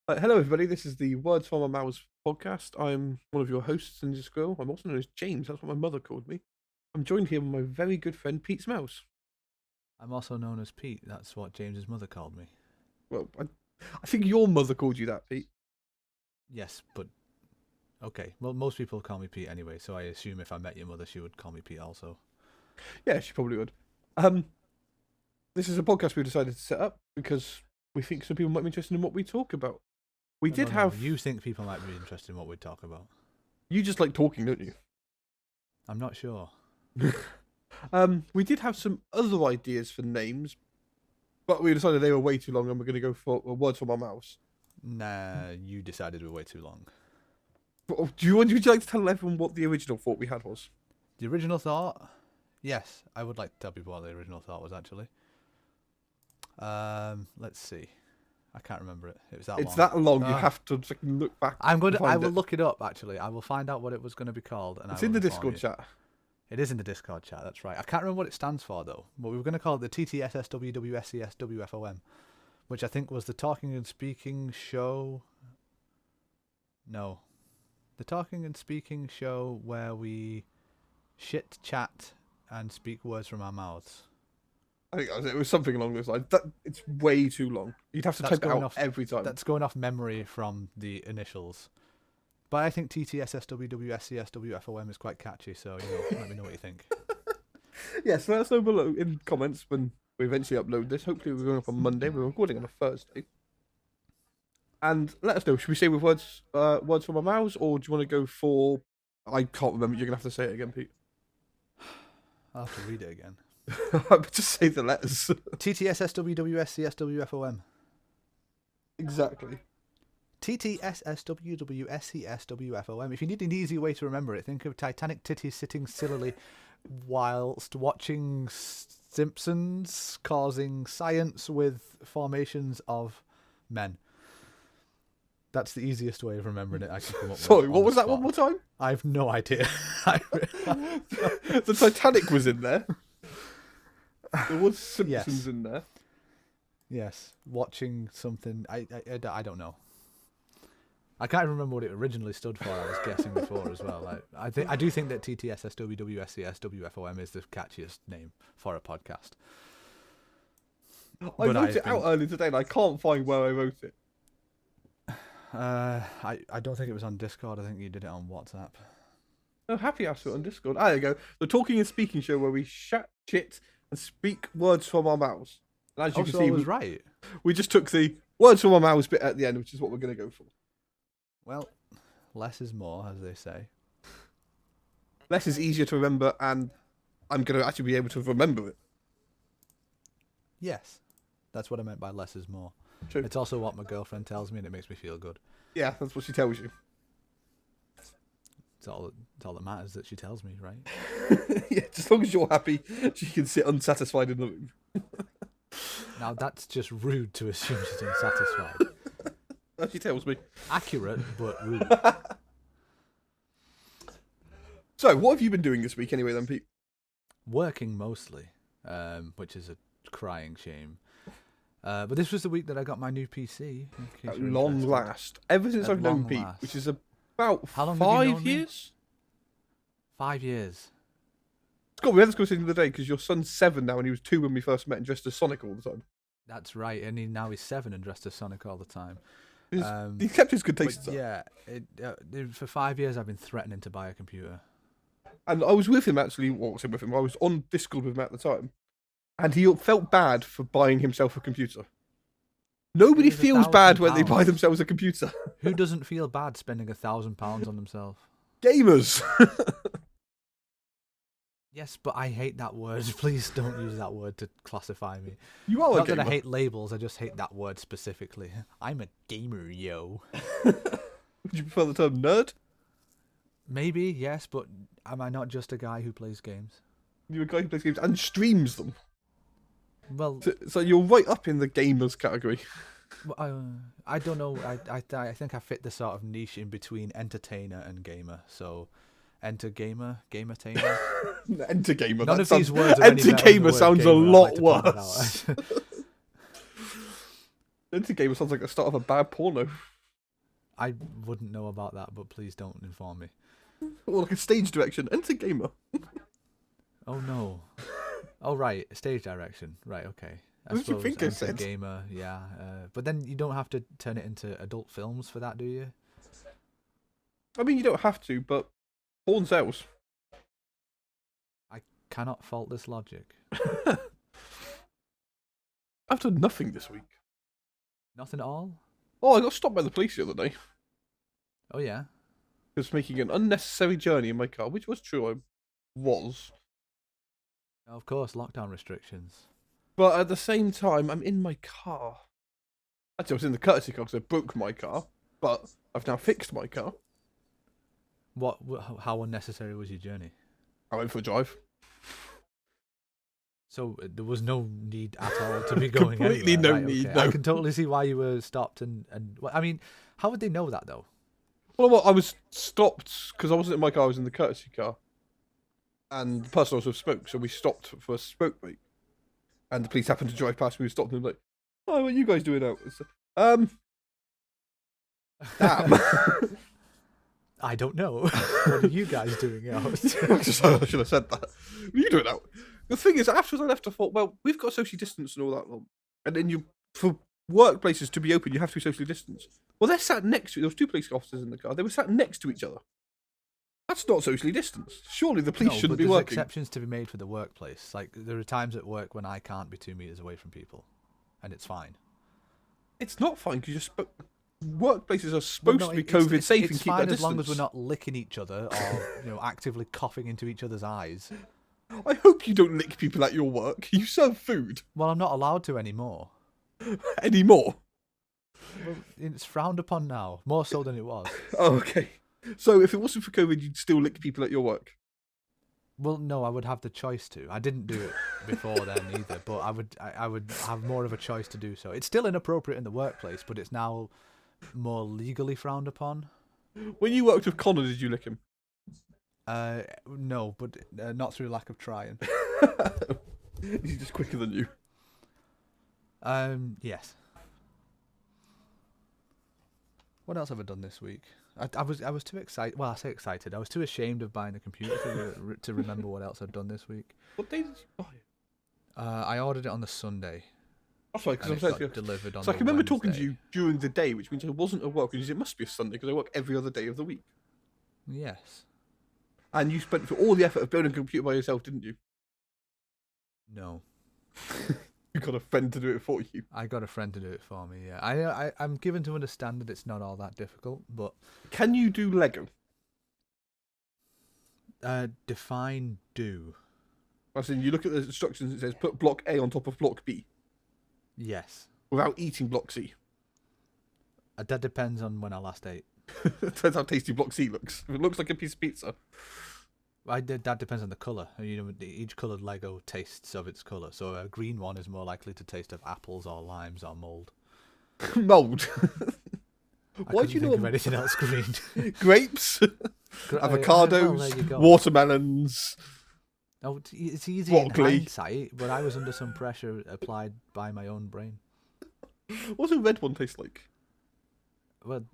Hello, everybody. This is the Words from My Mouths podcast. I'm one of your hosts, Ninja Squirrel. I'm also known as James. That's what my mother called me. I'm joined here by my very good friend, Pete Smells. I'm also known as Pete. That's what James's mother called me. Well, I think your mother called you that, Pete. Yes, but okay. Well, most people call me Pete anyway, so I assume if I met your mother, she would call me Pete also. Yeah, she probably would. This is a podcast we decided to set up because we think some people might be interested in what we talk about. We did have. You think people might be interested in what we talk about? You just like talking, don't you? I'm not sure. We did have some other ideas for names, but we decided they were way too long, and we're going to go for Words from Our Mouths. Nah, you decided we were way too long. Would you like to tell everyone what the original thought we had was? The original thought? Yes, I would like to tell people what the original thought was actually. Let's see. I can't remember it. It was that long. It's that long. You have to look back. I will look it up. Actually, I will find out what it was going to be called. And it's in the Discord chat. It is in the Discord chat. That's right. I can't remember what it stands for though. But we were going to call it the TTSSWWSCSWFOM, which I think was the Talking and Speaking Show. No, the Talking and Speaking Show where we shit, chat, and speak words from our mouths. I think it was something along those lines. It's way too long. You'd have to type it out every time. That's going off memory from the initials. But I think TTSSWWSCSWFOM is quite catchy, so let me know what you think. Yeah, so let us know below in comments when we eventually upload this. Hopefully we're going up on Monday. We're recording on a Thursday. And let us know. Should we say with words from our mouths, or do you want to go for... I can't remember. You're going to have to say it again, Pete. I'll have to read it again. Just say the letters. TTSSWWSCSWFOM. Exactly. TTSSWWSCSWFOM. If you need an easy way to remember it, think of Titanic titties sitting sillily whilst watching Simpsons causing science with formations of men. That's the easiest way of remembering it I can come up with. Sorry, what was that one more time? I have no idea. The Titanic was in there. There was Simpsons in there. Yes, watching something. I don't know. I can't remember what it originally stood for. I was guessing before as well. I do think that TTSSWWSCSWFOM is the catchiest name for a podcast. I wrote it out earlier today, and I can't find where I wrote it. I don't think it was on Discord. I think you did it on WhatsApp. Oh, happy asked it on Discord. There you go. The Talking and Speaking Show where we chat, chit, and speak words from our mouths. And as you can see, I was right. We just took the words from our mouths bit at the end, which is what we're going to go for. Well, less is more, as they say. Less is easier to remember, and I'm going to actually be able to remember it. Yes, that's what I meant by less is more. True. It's also what my girlfriend tells me, and it makes me feel good. Yeah, that's what she tells you. It's all that matters that she tells me, right? Yeah, as long as you're happy, she can sit unsatisfied in the room. Now, that's just rude to assume she's unsatisfied. She tells me. Accurate, but rude. So, what have you been doing this week anyway then, Pete? Working mostly, which is a crying shame. But this was the week that I got my new PC. At long last. Ever since I've known Pete, which is about How long 5 years? 5 years. Scott, we had this conversation the other day because your son's 7 now and he was 2 when we first met and dressed as Sonic all the time. That's right, and now he's 7 and dressed as Sonic all the time. He kept his good taste. Yeah, for 5 years I've been threatening to buy a computer. And I was with him actually, I was on Discord with him at the time. And he felt bad for buying himself a computer. Nobody feels bad when they buy themselves a computer. Who doesn't feel bad spending £1,000 on themselves? Gamers! Yes, but I hate that word. Please don't use that word to classify me. You are Not a gamer. that I hate labels, I just hate that word specifically. I'm a gamer, yo. Would you prefer the term nerd? Maybe, yes, but am I not just a guy who plays games? You're a guy who plays games and streams them. Well, so you're right up in the gamers category. I don't know. I think I fit the sort of niche in between entertainer and gamer. So, enter gamer, gamer-tainer. Enter gamer. None of these words are Enter gamer sounds a lot worse. Enter gamer sounds like the start of a bad porno. I wouldn't know about that, but please don't inform me. Or like a stage direction. Enter gamer. Oh no. Oh right, stage direction. Right, okay. I What did you suppose think I Enter said? Gamer, yeah. But then you don't have to turn it into adult films for that, do you? I mean, you don't have to, but porn sells. I cannot fault this logic. I've done nothing this week. Nothing at all? Oh, I got stopped by the police the other day. Oh yeah. Just making an unnecessary journey in my car, which was true. I was. Of course, lockdown restrictions. But at the same time, I'm in my car. Actually, I was in the courtesy car because I broke my car. But I've now fixed my car. How unnecessary was your journey? I went for a drive. So there was no need at all to be going Completely anywhere. no Right, need, okay. I no. can totally see why you were stopped and I mean, how would they know that though? Well, I was stopped because I wasn't in my car, I was in the courtesy car. And the person also spoke, so we stopped for a smoke break. And the police happened to drive past me, we stopped and like, oh, what are you guys doing out? It's, damn. I don't know. What are you guys doing out? I should have said that. What are you doing out? The thing is, after I left, I thought, well, we've got social distance and all that long. And then for workplaces to be open, you have to be socially distanced. Well, they're sat next to, there was two police officers in the car, they were sat next to each other. That's not socially distanced. Surely the police shouldn't but be there's working. exceptions to be made for the workplace. Like there are times at work when I can't be 2 meters away from people, and it's fine. It's not fine because workplaces are supposed to be it's- COVID safe it's and keep fine their as long distance. as we're not licking each other or actively coughing into each other's eyes. I hope you don't lick people at your work. You serve food Well, I'm not allowed to anymore. anymore. Well, it's frowned upon now, more so than it was. Oh, okay. So if it wasn't for COVID, you'd still lick people at your work. Well, no, I would have the choice to. I didn't do it before then either, but I would have more of a choice to do so. It's still inappropriate in the workplace, but it's now more legally frowned upon. When you worked with Connor, did you lick him? No, but not through lack of trying. He's just quicker than you. Yes. What else have I done this week? I was too excited. Well, I say excited. I was too ashamed of buying a computer to remember what else I'd done this week. What day did you buy it? I ordered it on the Sunday. That's right, And because it I'm got saying. delivered on So I the can remember talking to Wednesday. you during the day, which means I wasn't at work. Because it must be a Sunday because I work every other day of the week. Yes. And you spent all the effort of building a computer by yourself, didn't you? No. You got a friend to do it for you. I got a friend to do it for me. Yeah. I'm given to understand that it's not all that difficult, but Can you do Lego? define do. As in, you look at the instructions, it says put block A on top of block B Yes. without eating block C. That depends on when I last ate. Depends how tasty block C looks. If it looks like a piece of pizza, That depends on the colour. You know, each coloured Lego tastes of its colour. So a green one is more likely to taste of apples or limes or mould. mold. I Why do couldn't you think of know anything else green? grapes, avocados, well, there you go. watermelons? Oh, it's easy Broccoli. in hindsight, but I was under some pressure applied by my own brain. What's a red one taste like? Well,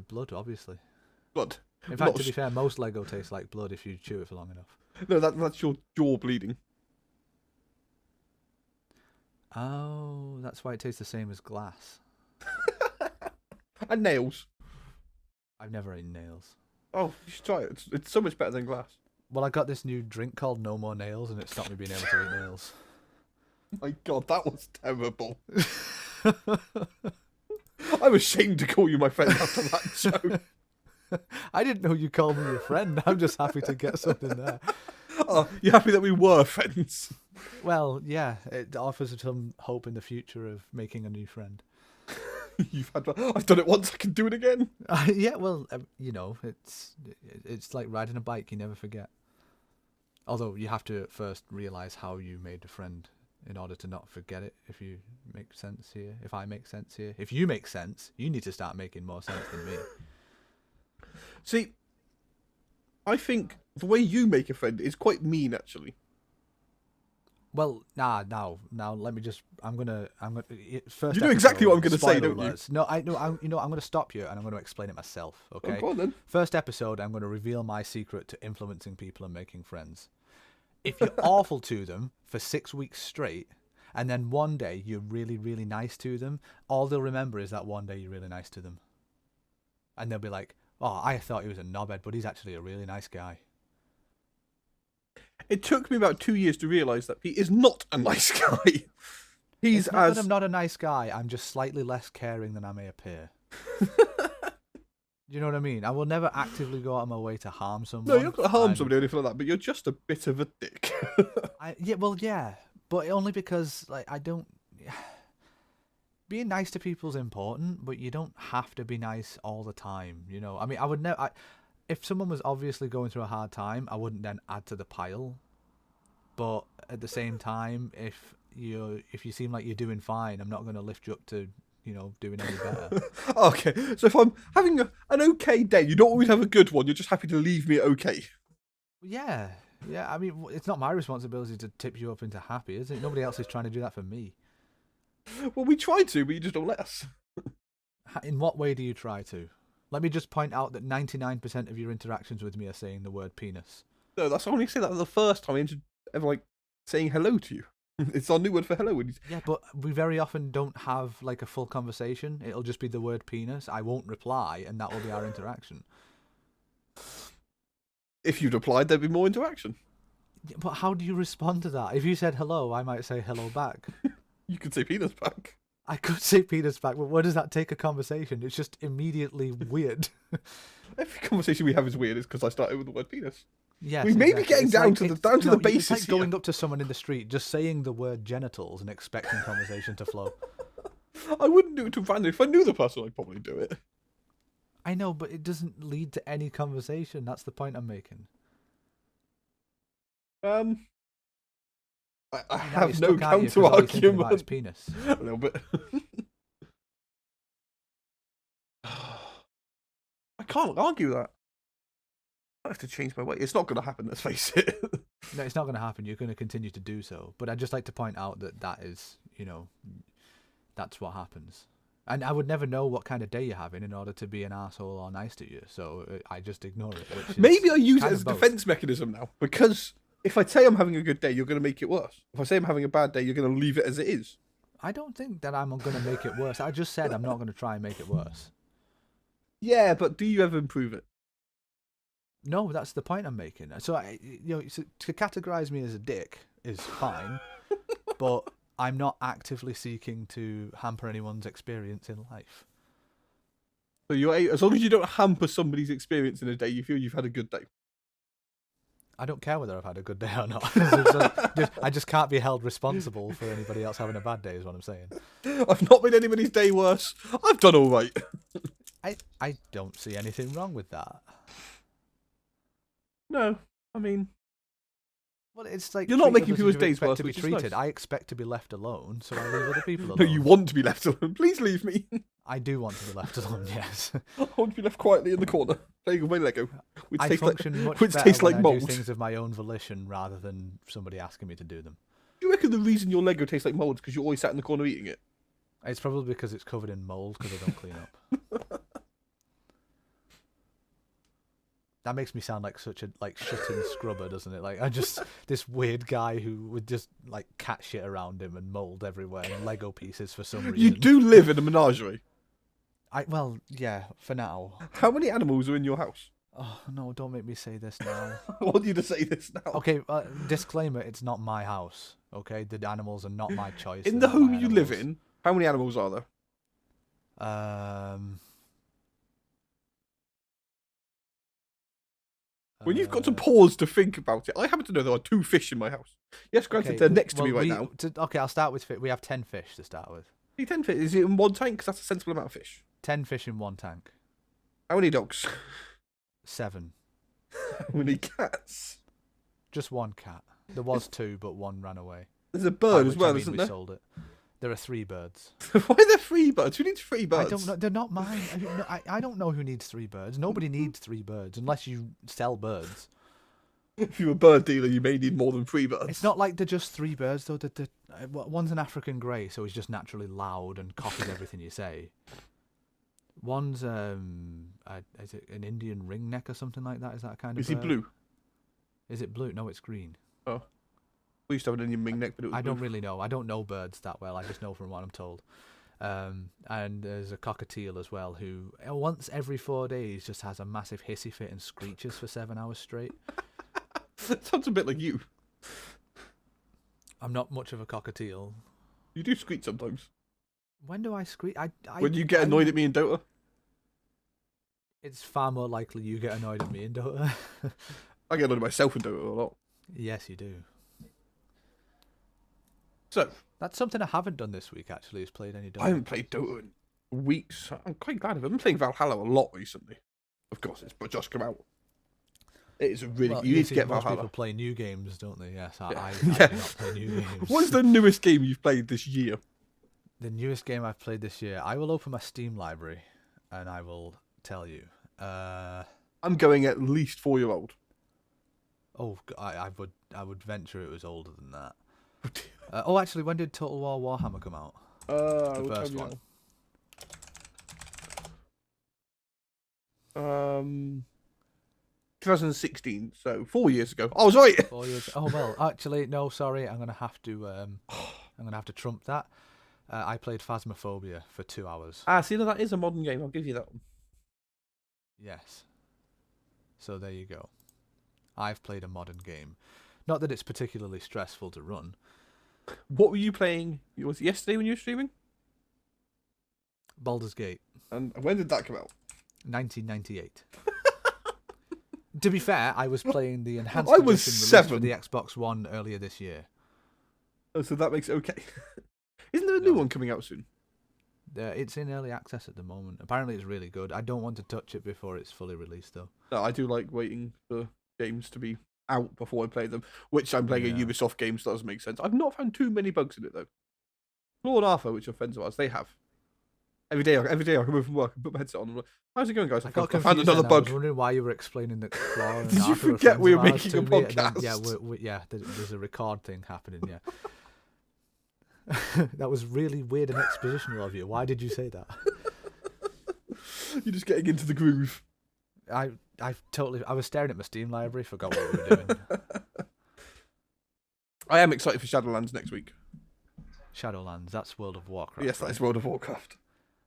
blood, obviously. Blood. In Not fact, to sh- be fair, most Lego tastes like blood if you chew it for long enough. No, that's your jaw bleeding. Oh, that's why it tastes the same as glass. And nails. I've never eaten nails. Oh, you should try it. It's so much better than glass. Well, I got this new drink called No More Nails, and it stopped me being able to eat nails. My God, that was terrible. I'm ashamed to call you my friend after that joke. I didn't know you called me your friend. I'm just happy to get something there. Oh, you happy that we were friends? Well, yeah, it offers some hope in the future of making a new friend. I've done it once. I can do it again. Yeah, well, you know, it's like riding a bike. You never forget. Although you have to first realize how you made a friend in order to not forget it. If you make sense here, if I make sense here, if you make sense, you need to start making more sense than me. See, I think the way you make a friend is quite mean, actually. Well, now, let me just. I'm gonna. First, You know exactly what I'm episode, gonna say, spoiler don't you? alerts. No, I know. I'm going to stop you, and I'm going to explain it myself. Okay. Oh, go on then. First episode, I'm going to reveal my secret to influencing people and making friends. If you're awful to them for 6 weeks straight, and then one day you're really, really nice to them, all they'll remember is that one day you're really nice to them, and they'll be like, "Oh, I thought he was a knobhead, but he's actually a really nice guy." It took me about 2 years to realise that Pete is not a nice guy. He's It's not as that I'm not a nice guy. I'm just slightly less caring than I may appear. Do you know what I mean? I will never actively go out of my way to harm someone. no, you're not gonna harm and somebody or anything like that, but you're just a bit of a dick. yeah, but only because like I don't. Being nice to people is important, but you don't have to be nice all the time. You know, I mean, I would never. If someone was obviously going through a hard time, I wouldn't then add to the pile. But at the same time, if you seem like you're doing fine, I'm not going to lift you up to doing any better. Okay, so if I'm having an okay day, you don't always have a good one. You're just happy to leave me okay. Yeah. I mean, it's not my responsibility to tip you up into happy, is it? Nobody else is trying to do that for me. Well, we try to, but you just don't let us. In what way do you try to? Let me just point out that 99% of your interactions with me are saying the word penis. No, that's only say that the first time ever like saying hello to you. It's our new word for hello. Yeah, but we very often don't have like a full conversation. It'll just be the word penis. I won't reply, and that will be our interaction. If you'd replied, there'd be more interaction. Yeah, but how do you respond to that? If you said hello, I might say hello back. You could say penis back. I could say penis back, but where does that take a conversation? It's just immediately weird. Every conversation we have is weird. It's because I started with the word penis. Yes, We may be exactly. getting It's down like- to the it's- down to no, the It's basis like going here. up to someone in the street, just saying the word genitals and expecting conversation to flow. I wouldn't do it to random. If I knew the person, I'd probably do it. I know, but it doesn't lead to any conversation. That's the point I'm making. I Now have you're no stuck, aren't you, 'cause all you're thinking about is counter-argument. penis. A little bit. I can't argue that. I have to change my way. It's not going to happen, let's face it. No, it's not going to happen. You're going to continue to do so. But I'd just like to point out that is, that's what happens. And I would never know what kind of day you're having in order to be an asshole or nice to you. So I just ignore it. Which is Maybe I use it kind as of a both. defense mechanism now. Because if I say I'm having a good day, you're going to make it worse. If I say I'm having a bad day, you're going to leave it as it is. I don't think that I'm going to make it worse. I just said I'm not going to try and make it worse. Yeah, but do you ever improve it? No, that's the point I'm making. So, to categorize me as a dick is fine, but I'm not actively seeking to hamper anyone's experience in life. So as long as you don't hamper somebody's experience in a day, you feel you've had a good day. I don't care whether I've had a good day or not. I just can't be held responsible for anybody else having a bad day, is what I'm saying. I've not made anybody's day worse. I've done all right. I don't see anything wrong with that. No, I mean, Well, it's like You're not treat making others as people's you days expect worse, to be which is treated. nice. I expect to be left alone, so I leave other people alone. no, you want to be left alone. Please leave me. I do want to be left alone. Yes. I want to be left quietly in the corner, playing with my Lego, which I tastes like function much which better tastes when like I do mold. things of my own volition rather than somebody asking me to do them. Do you reckon the reason your Lego tastes like mold is because you always sat in the corner eating it? It's probably because it's covered in mold because I don't clean up. That makes me sound like such a shitting scrubber, doesn't it? Like this weird guy who would just like cat shit around him and mold everywhere and Lego pieces for some reason. You do live in a menagerie. Well, yeah, for now. How many animals are in your house? Oh no, don't make me say this now. I want you to say this now. Okay, disclaimer: it's not my house. Okay, the animals are not my choice. In they're the not home my you live animals. in, how many animals are there? When you've got to pause to think about it, I happen to know there are 2 fish in my house. Yes, granted, they're next to me right now. Okay, I'll start with fish. We have 10 fish to start with. See, 10 fish. Is it in one tank? 'Cause that's a sensible amount of fish. 10 fish in one tank. How many dogs? 7. How many cats? Just 1 cat. There was 2, but 1 ran away. There's a bird By as which well, I mean isn't we there? sold it. There are 3 birds. Why are there 3 birds? Who needs 3 birds? I don't know. They're not mine. I don't know who needs 3 birds. Nobody needs 3 birds unless you sell birds. If you're a bird dealer, you may need more than 3 birds. It's not like they're just 3 birds though. One's an African grey, so he's just naturally loud and copies everything you say. One's is it an Indian ringneck or something like that? Is that a kind of? Is he bird? blue? Is it blue? No, it's green. Oh, we used to have an Indian ringneck, but it was I blue. don't really know. I don't know birds that well. I just know from what I'm told. And there's a cockatiel as well, who once every 4 days just has a massive hissy fit and screeches for 7 hours straight. Sounds a bit like you. I'm not much of a cockatiel. You do screech sometimes. When do I screech? When you get annoyed at me in Dota. It's far more likely you get annoyed at me in Dota. I get annoyed at myself in Dota a lot. Yes, you do. So, That's something I haven't done this week, actually, is played any Dota. I haven't played Dota in weeks. I'm quite glad of it. I've been playing Valhalla a lot recently. Of course, it's just come out. It is really... Well, you need to see, get most Valhalla. people play new games, don't they? Yes, Yeah. I Yeah. do not play new games. What is the newest game you've played this year? The newest game I've played this year? I will open my Steam library, and I will tell you. I'm going at least 4-year-old. I would venture it was older than that. Actually, when did Total War Warhammer come out? The first one. 2016, so 4 years ago. I was right. 4 years. Oh well, actually, no. Sorry, I'm gonna have to trump that. I played Phasmophobia for 2 hours. See, that is a modern game. I'll give you that one. Yes. So there you go. I've played a modern game. Not that it's particularly stressful to run. What were you playing? Was it yesterday when you were streaming? Baldur's Gate, And when did that come out? 1998. To be fair, I was playing the enhanced I was edition released 7. for the Xbox One earlier this year. Oh, so that makes it okay. Isn't there a new No. one coming out soon? It's in early access at the moment. Apparently, it's really good. I don't want to touch it before it's fully released, though. No, I do like waiting for games to be out before I play them, which I'm playing a Yeah. Ubisoft game, so that doesn't make sense. I've not found too many bugs in it, though. Flaw and Arthur, which are friends of ours, they have. Every day I come home from work and put my headset on. I'm like, how's it going, guys? I I got found confused another then. I was bug. wondering why you were explaining that. Claw and Did you Arthur are forget friends we of were ours making to a me? And then, podcast? there's a record thing happening. Yeah. That was really weird and expositional of you. Why did you say that? You're just getting into the groove. I was staring at my Steam library, forgot what we were doing. I am excited for Shadowlands next week. Shadowlands, that's World of Warcraft. Yes, that is World of Warcraft.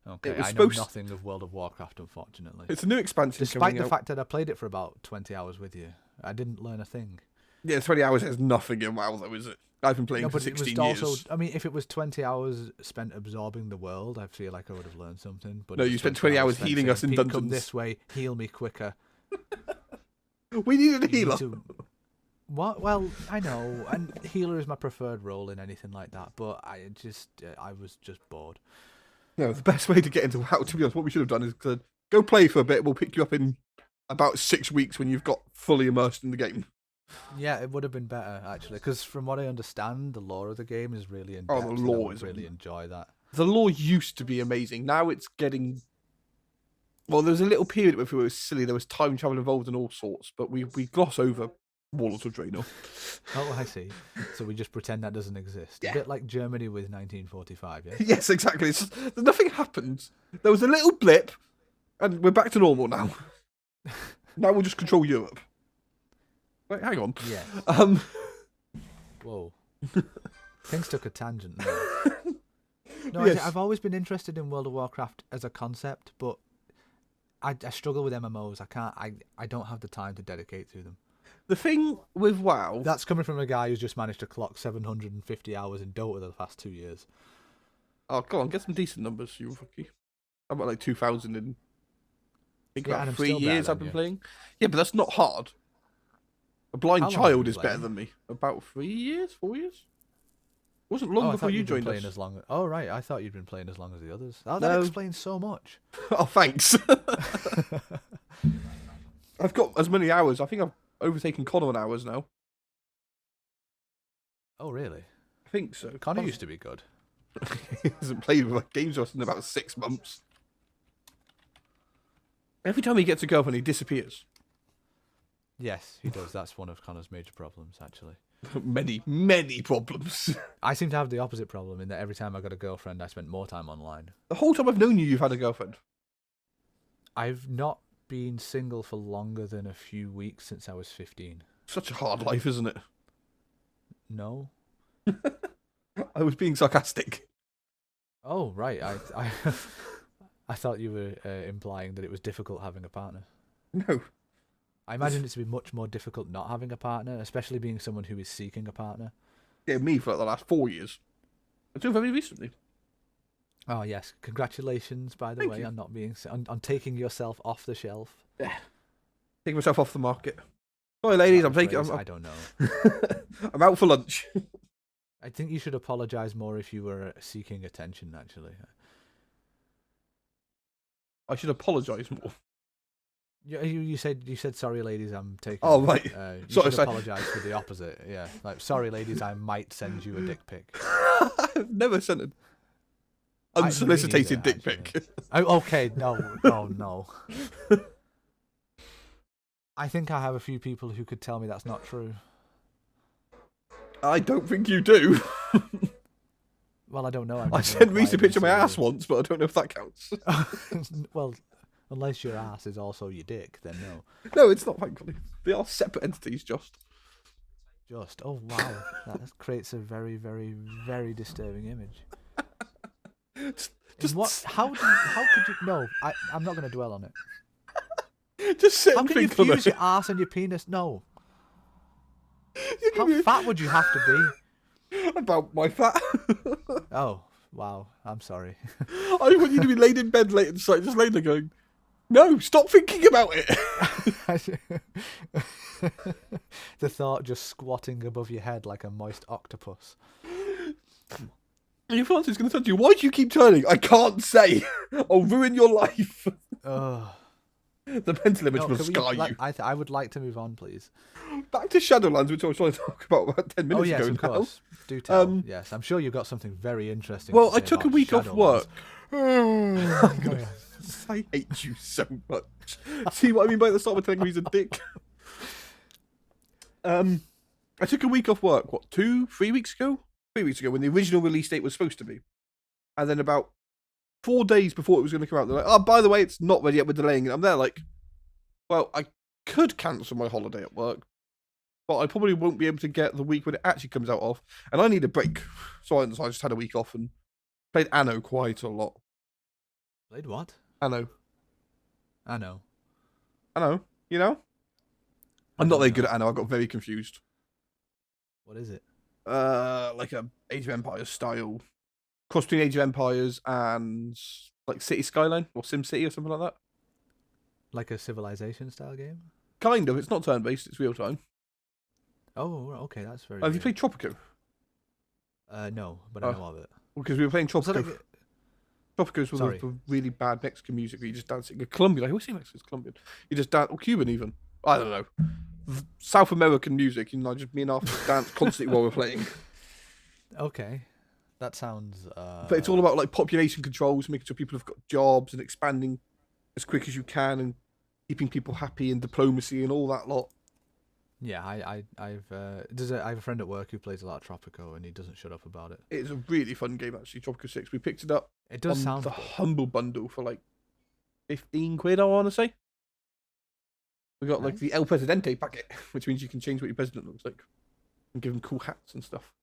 Okay, it was I know supposed- nothing of World of Warcraft, unfortunately. It's a new expansion Despite coming the out. fact that I played it for about 20 hours with you, I didn't learn a thing. Yeah, 20 hours is nothing in WoW, though, is it? I've been playing No, for but it 16 was years. also. I mean, if it was 20 hours spent absorbing the world, I feel like I would have learned something. But No, it was you spent 20 hours spent healing saying, us in "Pete, Come dungeons." this way, heal me quicker. We needed a You need healer. to- What? Well, I know, and healer is my preferred role in anything like that. But I was just bored. No, the best way to get into WoW, to be honest, what we should have done is to go play for a bit. We'll pick you up in about 6 weeks when you've got fully immersed in the game. Yeah, it would have been better actually, because from what I understand, the lore of the game is really in Oh, depth. the and I lore would is really enjoy that. The lore used to be amazing. Now it's getting... Well, there was a little period where it was silly. There was time travel involved and all sorts, but we gloss over Warlords of Draenor. Oh, I see. So we just pretend that doesn't exist. Yeah. A bit like Germany with 1945, yeah? Yes, exactly. It's just, nothing happened. There was a little blip, and we're back to normal now. Now we'll just control Europe. Wait, hang on. Yeah. Whoa. Things took a tangent there. No, Yes. I've always been interested in World of Warcraft as a concept, but I struggle with MMOs. I don't have the time to dedicate to them. The thing with WoW... That's coming from a guy who's just managed to clock 750 hours in Dota the past 2 years. Oh, go on, get some decent numbers, you rookie. How about like 2,000 in... I think Yeah, and about I'm 3 still better years than I've been you. playing. Yeah, but that's not hard. A blind How long have you child been is better playing? than me. About 3 years? 4 years? It wasn't long I before thought you you'd been joined playing us. as long. Oh right, I thought you'd been playing as long as the others. Oh, that No. explains so much. Oh, thanks. I've got as many hours. I think I've overtaken Connor on hours now. Oh really? I think so. Connor used to be good. He hasn't played with games with us in about 6 months. Every time he gets a girlfriend, he disappears. Yes, he does. That's one of Connor's major problems, actually. Many problems. I seem to have the opposite problem in that every time I got a girlfriend, I spent more time online. The whole time I've known you, you've had a girlfriend. I've not been single for longer than a few weeks since I was 15. Such a hard life, isn't it? No? I was being sarcastic. Oh, right. I thought you were implying that it was difficult having a partner. No. I imagine it to be much more difficult not having a partner, especially being someone who is seeking a partner. Yeah, me for like the last 4 years. Until very recently. Oh yes, congratulations by the Thank way you. on not being on taking yourself off the shelf. Yeah. Taking myself off the market. Sorry, ladies, I'm taking. I don't know. I'm out for lunch. I think you should apologize more if you were seeking attention. Actually, I should apologise more. you said sorry, ladies. I'm taking. Oh, right. You Sorry, should sorry. apologize for the opposite. Yeah, like sorry, ladies. I might send you a dick pic. I've never sent an Me unsolicited neither, dick pic. Oh, okay, no. I think I have a few people who could tell me that's not true. I don't think you do. Well, I don't know. I sent Reese a picture of my ass once, but I don't know if that counts. Well, unless your ass is also your dick, then no. No, it's not, thankfully. They are separate entities, just. Oh wow, that creates a very, very, very disturbing image. Just what? How could you? No, I'm not going to dwell on it. Just sit How and can you think on fuse it. your ass and your penis? No. You How give me fat would you have to about my fat. be? Oh wow, I'm sorry. I want you to be laid in bed late at night, just laying there going, no, stop thinking about it. The thought just squatting above your head like a moist octopus. And your fiance's going to turn to you, why do you keep turning? I can't say. I'll ruin your life. Ugh. The mental image No, will can we- scar like, you. I would like to move on, please. Back to Shadowlands, which I was trying to talk about 10 minutes Oh yes, ago of now. course. Do tell. Um, Yes, I'm sure you've got something very interesting. Well, to I say took a about week off Shadowlands. work. Oh, yeah. I hate you so much. See what I mean by the start of telling me he's a dick? I took a week off work, 3 weeks ago? 3 weeks ago, when the original release date was supposed to be. And then about 4 days before it was going to come out, they're like, oh, by the way, it's not ready yet, we're delaying it. I'm there like, well, I could cancel my holiday at work, but I probably won't be able to get the week when it actually comes out off. And I need a break. So I just had a week off and played Anno quite a lot. Played what? Anno. I know. You know? I'm I not don't very good know. at Anno, I got very confused. What is it? Like a Age of Empires style. Cross between Age of Empires and like City Skyline or Sim City or something like that. Like a Civilization style game? Kind of. It's not turn based, it's real time. Oh, okay, that's very. Have you weird. played Tropico? No, but I Oh. know of it. Because we were playing Was that Tropico. like- Tropico's with Sorry. the really bad Mexican music where you just dance. Colombian. I always say Mexican's Colombian. You just dance, or Cuban even. I don't know. South American music, just me and Arthur dance constantly while we're playing. Okay, that sounds. But it's all about like population controls, making sure people have got jobs and expanding as quick as you can and keeping people happy and diplomacy and all that lot. Yeah, I have a friend at work who plays a lot of Tropico, and he doesn't shut up about it. It's a really fun game actually, Tropico 6. We picked it up It does on sound the good. Humble Bundle for like 15 quid, I want to say. We got like Nice. the El Presidente packet, which means you can change what your president looks like and give him cool hats and stuff.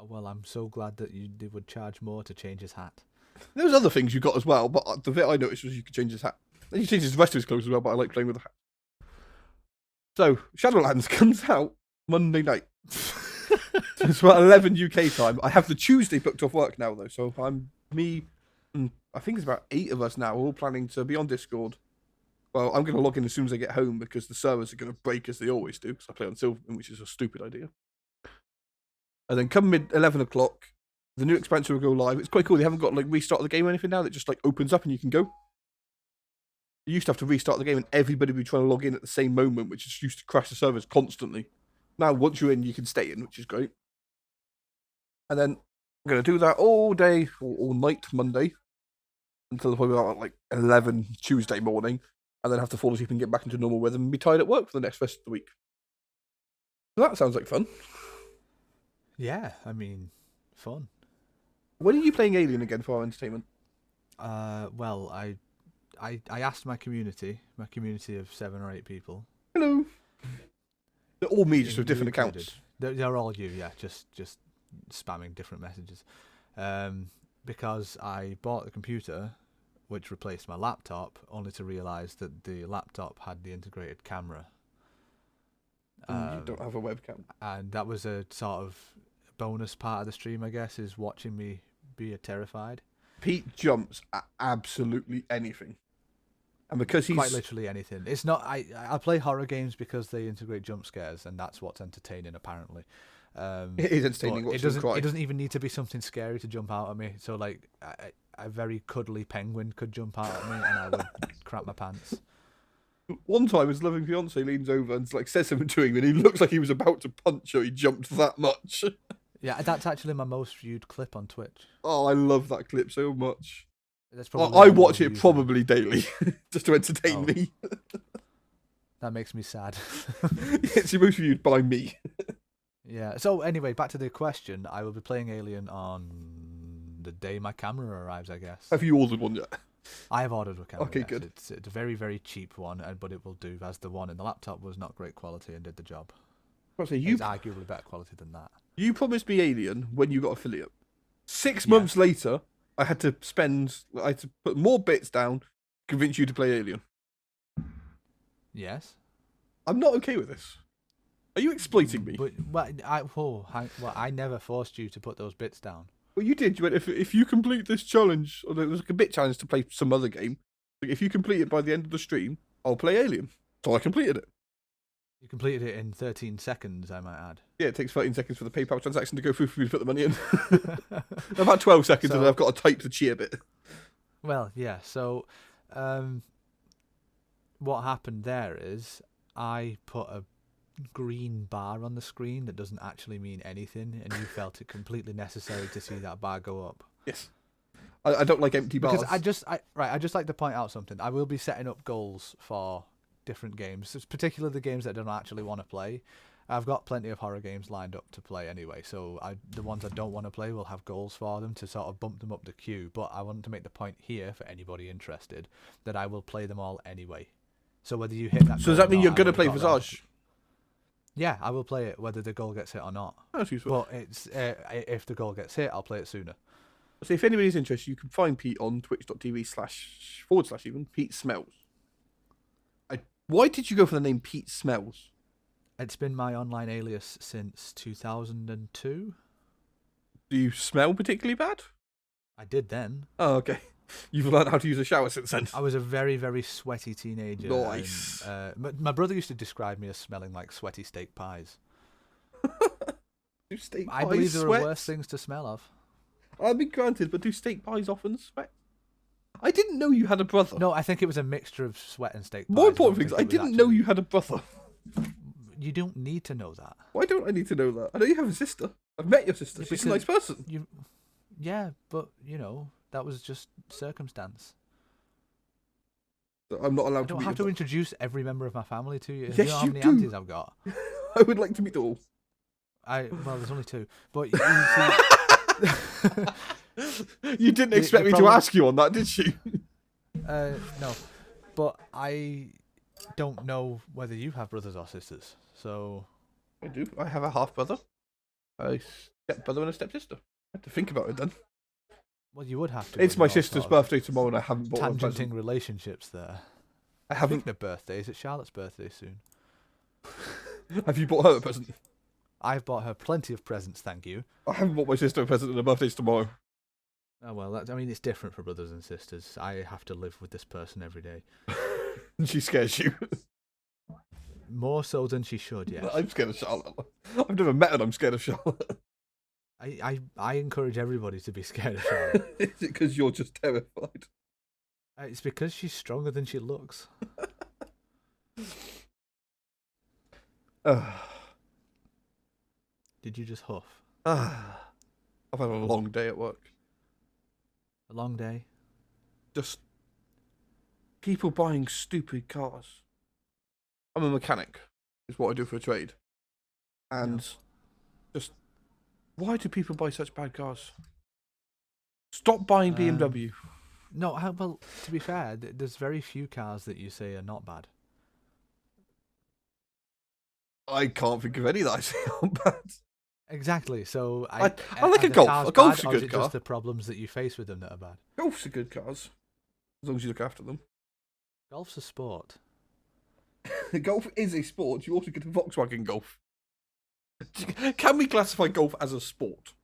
Oh, well, I'm so glad that they would charge more to change his hat. There was other things you got as well, but the bit I noticed was you could change his hat. And you change the rest of his clothes as well, but I like playing with the hat. So, Shadowlands comes out Monday night. It's about 11 UK time. I have the Tuesday booked off work now, though, so I think it's about 8 of us now, all planning to be on Discord. Well, I'm going to log in as soon as I get home because the servers are going to break as they always do, because I play on Silverman, which is a stupid idea. And then come 11 o'clock, the new expansion will go live. It's quite cool. They haven't got like restart the game or anything now. That just like opens up and you can go. You used to have to restart the game and everybody would be trying to log in at the same moment, which just used to crash the servers constantly. Now, once you're in, you can stay in, which is great. And then I'm going to do that all day, or all night Monday, until probably about like 11 Tuesday morning. and then have to fall asleep and get back into normal rhythm and be tired at work for the next rest of the week. So that sounds like fun. Yeah, I mean, fun. When are you playing Alien again for our entertainment? Well, I asked my community of 7 or 8 people. Hello. They're all me, just with you different included. accounts. They're all you, yeah, just spamming different messages. Because I bought the computer, which replaced my laptop, only to realise that the laptop had the integrated camera. And you don't have a webcam. And that was a sort of bonus part of the stream, I guess, is watching me be terrified. Pete jumps at absolutely anything. And because he's... Quite literally anything. It's not... I play horror games because they integrate jump scares, and that's what's entertaining, apparently. It is entertaining. It doesn't even need to be something scary to jump out at me. So, like, a very cuddly penguin could jump out at me, and I would crap my pants. One time his loving fiance leans over and like says something to him, and he looks like he was about to punch her. He jumped that much. Yeah, that's actually my most viewed clip on Twitch. Oh, I love that clip so much. That's I watch it probably daily, just to entertain me. That makes me sad. It's most viewed by me. Yeah. So anyway, back to the question. I will be playing Alien on the day my camera arrives, I guess. Have you ordered one yet? I have ordered a camera. Okay, yes. good. It's a very, very cheap one, but it will do, as the one in the laptop was not great quality and did the job. It's arguably better quality than that. You promised me Alien when you got affiliate. 6 months later, I had to put more bits down to convince you to play Alien. Yes. I'm not okay with this. Are you exploiting me? But I never forced you to put those bits down. Well, you did. You went, if you complete this challenge, or there was like a bit challenge to play some other game. Like, if you complete it by the end of the stream, I'll play Alien. So I completed it. You completed it in 13 seconds, I might add. Yeah, it takes 13 seconds for the PayPal transaction to go through for me to put the money in. About 12 seconds, and then I've got to type the cheer bit. Well, yeah. So, what happened there is I put a green bar on the screen that doesn't actually mean anything, and you felt it completely necessary to see that bar go up. Yes. I don't like empty bars. Because I just like to point out something. I will be setting up goals for different games, particularly the games that I don't actually want to play. I've got plenty of horror games lined up to play anyway, so the ones I don't want to play will have goals for them to sort of bump them up the queue, but I want to make the point here, for anybody interested, that I will play them all anyway. So whether you hit that So does that mean you're going to play Visage? Yeah, I will play it whether the goal gets hit or not. That's useful. But it's if the goal gets hit, I'll play it sooner. So if anybody's interested, you can find Pete on twitch.tv/ even Pete Smells. Why did you go for the name Pete Smells? It's been my online alias since 2002. Do you smell particularly bad? I did then. Oh, okay. You've learned how to use a shower since then. I was a very, very sweaty teenager. Nice. And, my brother used to describe me as smelling like sweaty steak pies. Do steak I pies believe there sweat? are worse things to smell of. I mean, granted, but do steak pies often sweat? I didn't know you had a brother. No, I think it was a mixture of sweat and steak pies. More important things, I didn't know you had a brother. You don't need to know that. Why don't I need to know that? I know you have a sister. I've met your sister. She's a nice person. Yeah, but, that was just circumstance. I'm not allowed I don't to meet have to introduce every member of my family to you. Yes, you know how you many do. aunties I've got? I would like to meet all. Well, there's only 2. But You didn't expect me to ask you on that, did you? no. But I don't know whether you have brothers or sisters. So I do. I have a half brother, a step brother, and a stepsister. I had to think about it then. Well, you would have to. It's my sister's birthday tomorrow, and I haven't bought her a Tangenting present. relationships there. I haven't. Speaking of birthdays, it's Charlotte's birthday soon. Have you bought her a present? I've bought her plenty of presents, thank you. I haven't bought my sister a present, and her birthday's tomorrow. Oh well, it's different for brothers and sisters. I have to live with this person every day. And she scares you. More so than she should, yes. I'm scared of Charlotte. I've never met her, and I'm scared of Charlotte. I encourage everybody to be scared of Charlotte. Is it because you're just terrified? It's because she's stronger than she looks. Did you just huff? I've had a long day at work. A long day? Just People buying stupid cars. I'm a mechanic, is what I do for a trade. And just, why do people buy such bad cars? Stop buying BMW. No, well, to be fair, there's very few cars that you say are not bad. I can't think of any that I say aren't bad. Exactly. So I like a Golf. A Golf's a or good is it car. just the problems that you face with them that are bad? Golf's are good cars, as long as you look after them. Golf's a sport. Golf is a sport. You also get a Volkswagen Golf. Can we classify golf as a sport?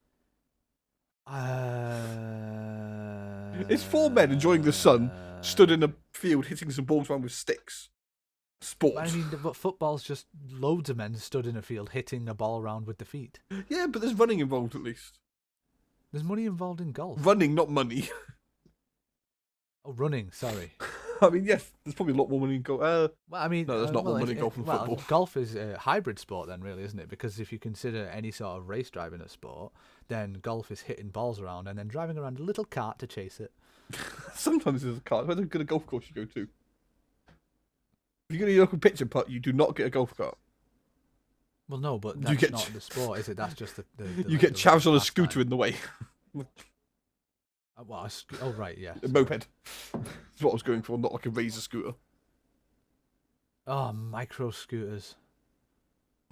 It's four men enjoying the sun, stood in a field hitting some balls around with sticks. Sport. I mean, but football's just loads of men stood in a field hitting a ball around with the feet. Yeah, but there's running involved at least. There's money involved in golf. Running, not money. Oh, running. Sorry. I mean, yes, there's probably a lot more money in golf. Well, I mean, no, there's not more money in golf than football. Golf is a hybrid sport then, really, isn't it? Because if you consider any sort of race driving a sport, then golf is hitting balls around and then driving around a little cart to chase it. Sometimes there's a cart. Where's a good golf course you go to? If you're going to look a pitch and putt, you do not get a golf cart. Well, no, but that's not the sport, is it? That's just the you get chavs on a scooter in the way. Oh, right, yeah. A moped. That's what I was going for, not like a razor scooter. Oh, micro scooters.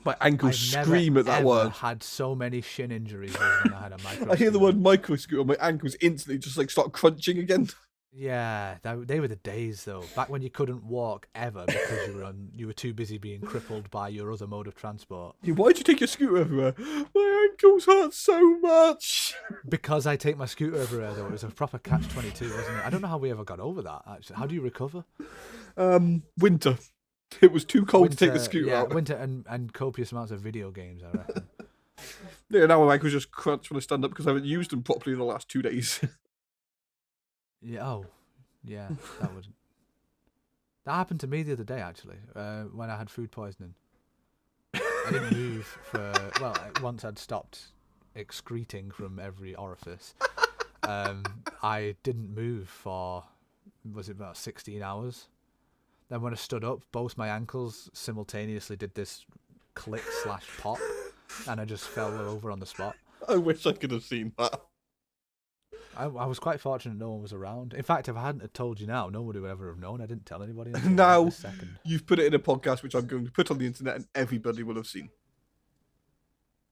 My ankles scream at that word. I had so many shin injuries when I had a micro I hear the word micro scooter, my ankles instantly just like start crunching again. Yeah, they were the days though. Back when you couldn't walk ever because you were too busy being crippled by your other mode of transport. Yeah, why'd you take your scooter everywhere? My ankles hurt so much. Because I take my scooter everywhere though. It was a proper catch-22, wasn't it? I don't know how we ever got over that. Actually, how do you recover? Winter. It was too cold to take the scooter out. Winter and copious amounts of video games, I reckon. Yeah, now my ankles just crunch when I stand up because I haven't used them properly in the last 2 days. Yeah. Oh, yeah. That happened to me the other day actually. When I had food poisoning. I didn't move for once I'd stopped excreting from every orifice. I didn't move for about 16 hours. Then when I stood up, both my ankles simultaneously did this click/pop, and I just fell over on the spot. I wish I could have seen that. I was quite fortunate no one was around. In fact, if I hadn't have told you now, nobody would ever have known. I didn't tell anybody until now this second. You've put it in a podcast which I'm going to put on the internet and everybody will have seen.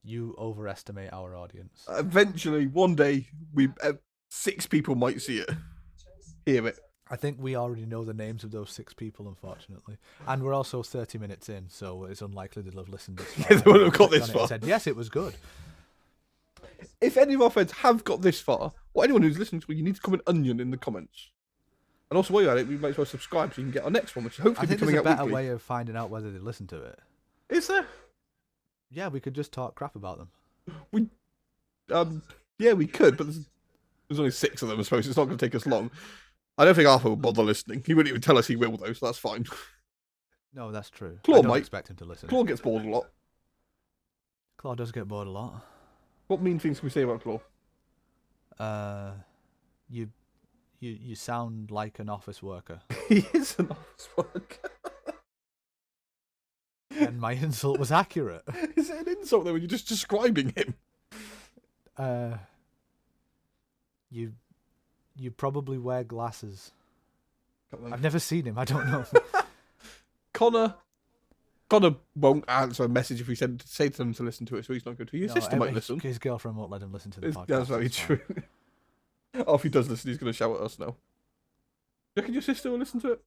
You overestimate our audience. Eventually, one day, 6 people might see it. Hear it. I think we already know the names of those 6 people, unfortunately. And we're also 30 minutes in, so it's unlikely they'll have listened this far. Yeah, they wouldn't have got this far. Said, yes, it was good. If any of our friends have got this far, or anyone who's listening to it, you need to comment onion in the comments. And also, while you're at it, we might as well subscribe so you can get our next one, which hopefully I think be coming there's a out better weekly. way of finding out whether they listen to it. Is there? Yeah, we could just talk crap about them. Yeah, we could, but there's only 6 of them, I suppose. It's not going to take us long. I don't think Arthur will bother listening. He wouldn't even tell us he will, though, so that's fine. No, that's true. Claw I don't might. expect him to listen. Claw gets bored a lot. Claw does get bored a lot. What mean things can we say about Claw? You sound like an office worker. He is an office worker. And my insult was accurate. Is it an insult, though, when you're just describing him? You probably wear glasses. I've never seen him. I don't know. Connor won't answer a message if we say to them to listen to it, so he's not going to. Your sister might listen. His girlfriend won't let him listen to the podcast. That's very true. Oh, if he does listen, he's going to shout at us now. Do you reckon your sister will listen to it?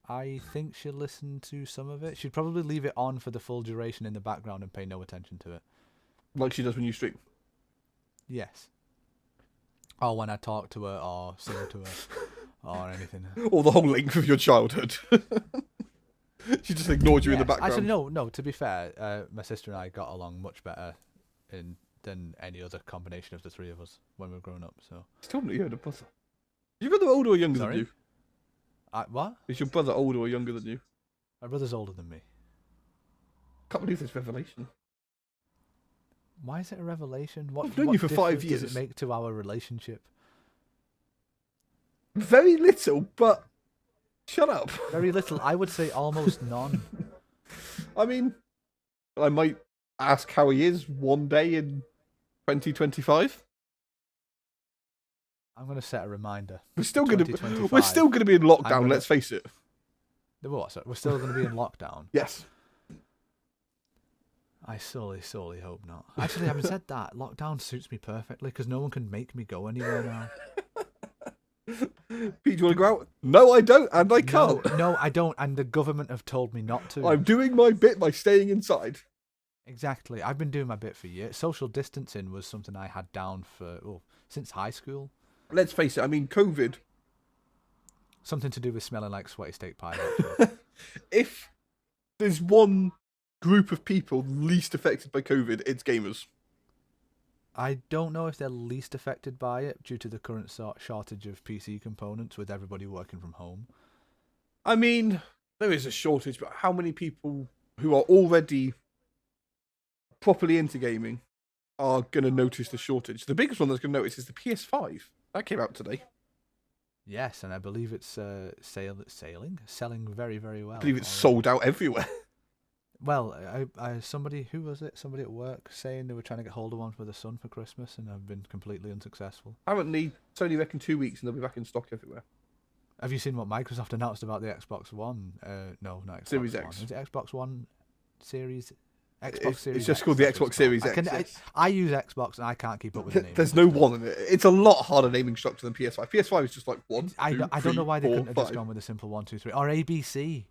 I think she'll listen to some of it. She'd probably leave it on for the full duration in the background and pay no attention to it. Like she does when you stream? Yes. Or when I talk to her or sing to her or anything. Or the whole length of your childhood. She just ignored you in the background. Actually, no, to be fair, my sister and I got along much better than any other combination of the 3 of us when we were growing up. So. Still not you had a brother. Is your brother older or younger than you? What? Is your brother older or younger than you? My brother's older than me. Can't believe this revelation. Why is it a revelation? I've known you for 5 difference does years. it make to our relationship? Very little, but shut up. Very little. I would say almost none. I mean, I might ask how he is one day in 2025. I'm going to set a reminder. We're still gonna be in 2025. lockdown. Let's face it. What? So we're still going to be in lockdown. Yes. I sorely hope not. Actually, having said that, lockdown suits me perfectly because no one can make me go anywhere now. Pete, do you want to go out? No, I don't, and I can't. No, I don't, and the government have told me not to. I'm doing my bit by staying inside. Exactly. I've been doing my bit for years. Social distancing was something I had down since high school. Let's face it, I mean, COVID. Something to do with smelling like sweaty steak pie. If there's one group of people least affected by COVID, it's gamers. I don't know if they're least affected by it due to the current shortage of PC components with everybody working from home. I mean, there is a shortage, but how many people who are already properly into gaming are going to notice the shortage? The biggest one that's going to notice is the PS5. That came out today. Yes, and I believe it's selling very, very well. I believe it's already. sold out everywhere. Well, who was it? Somebody at work saying they were trying to get hold of one for their son for Christmas and have been completely unsuccessful. Apparently, it's only reckon 2 weeks and they'll be back in stock everywhere. Have you seen what Microsoft announced about the Xbox One? No, not Xbox Series One. X. Is it Xbox One Series? Xbox Series It's just X, called the that's what Xbox it's Series called. X. I use Xbox and I can't keep up with the name. There's no one in it. It's a lot harder naming structure than PS5. PS5 is just like one. I don't know why they couldn't have just 5. gone with a simple 1, 2, 3 or ABC.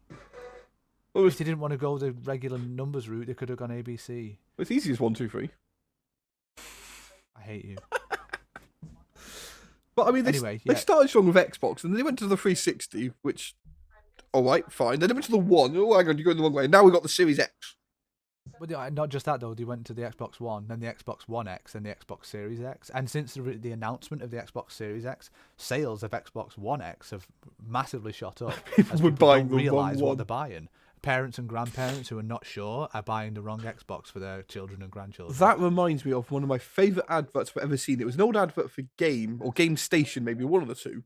Well, If they didn't want to go the regular numbers route, they could have gone ABC. it's easy as 1, 2, 3. I hate you. But I mean, Anyway, they yeah. started strong with Xbox, and then they went to the 360, which, all right, fine. Then they went to the One. Oh, hang on, you're going the wrong way. Now we've got the Series X. But not just that though, they went to the Xbox One, then the Xbox One X, and the Xbox Series X. And since the announcement of the Xbox Series X, sales of Xbox One X have massively shot up. As were people buying don't the wrong realise what one. they're buying. Parents and grandparents who are not sure are buying the wrong Xbox for their children and grandchildren. That reminds me of one of my favourite adverts I've ever seen. It was an old advert for Game, or Game Station, maybe one of the two.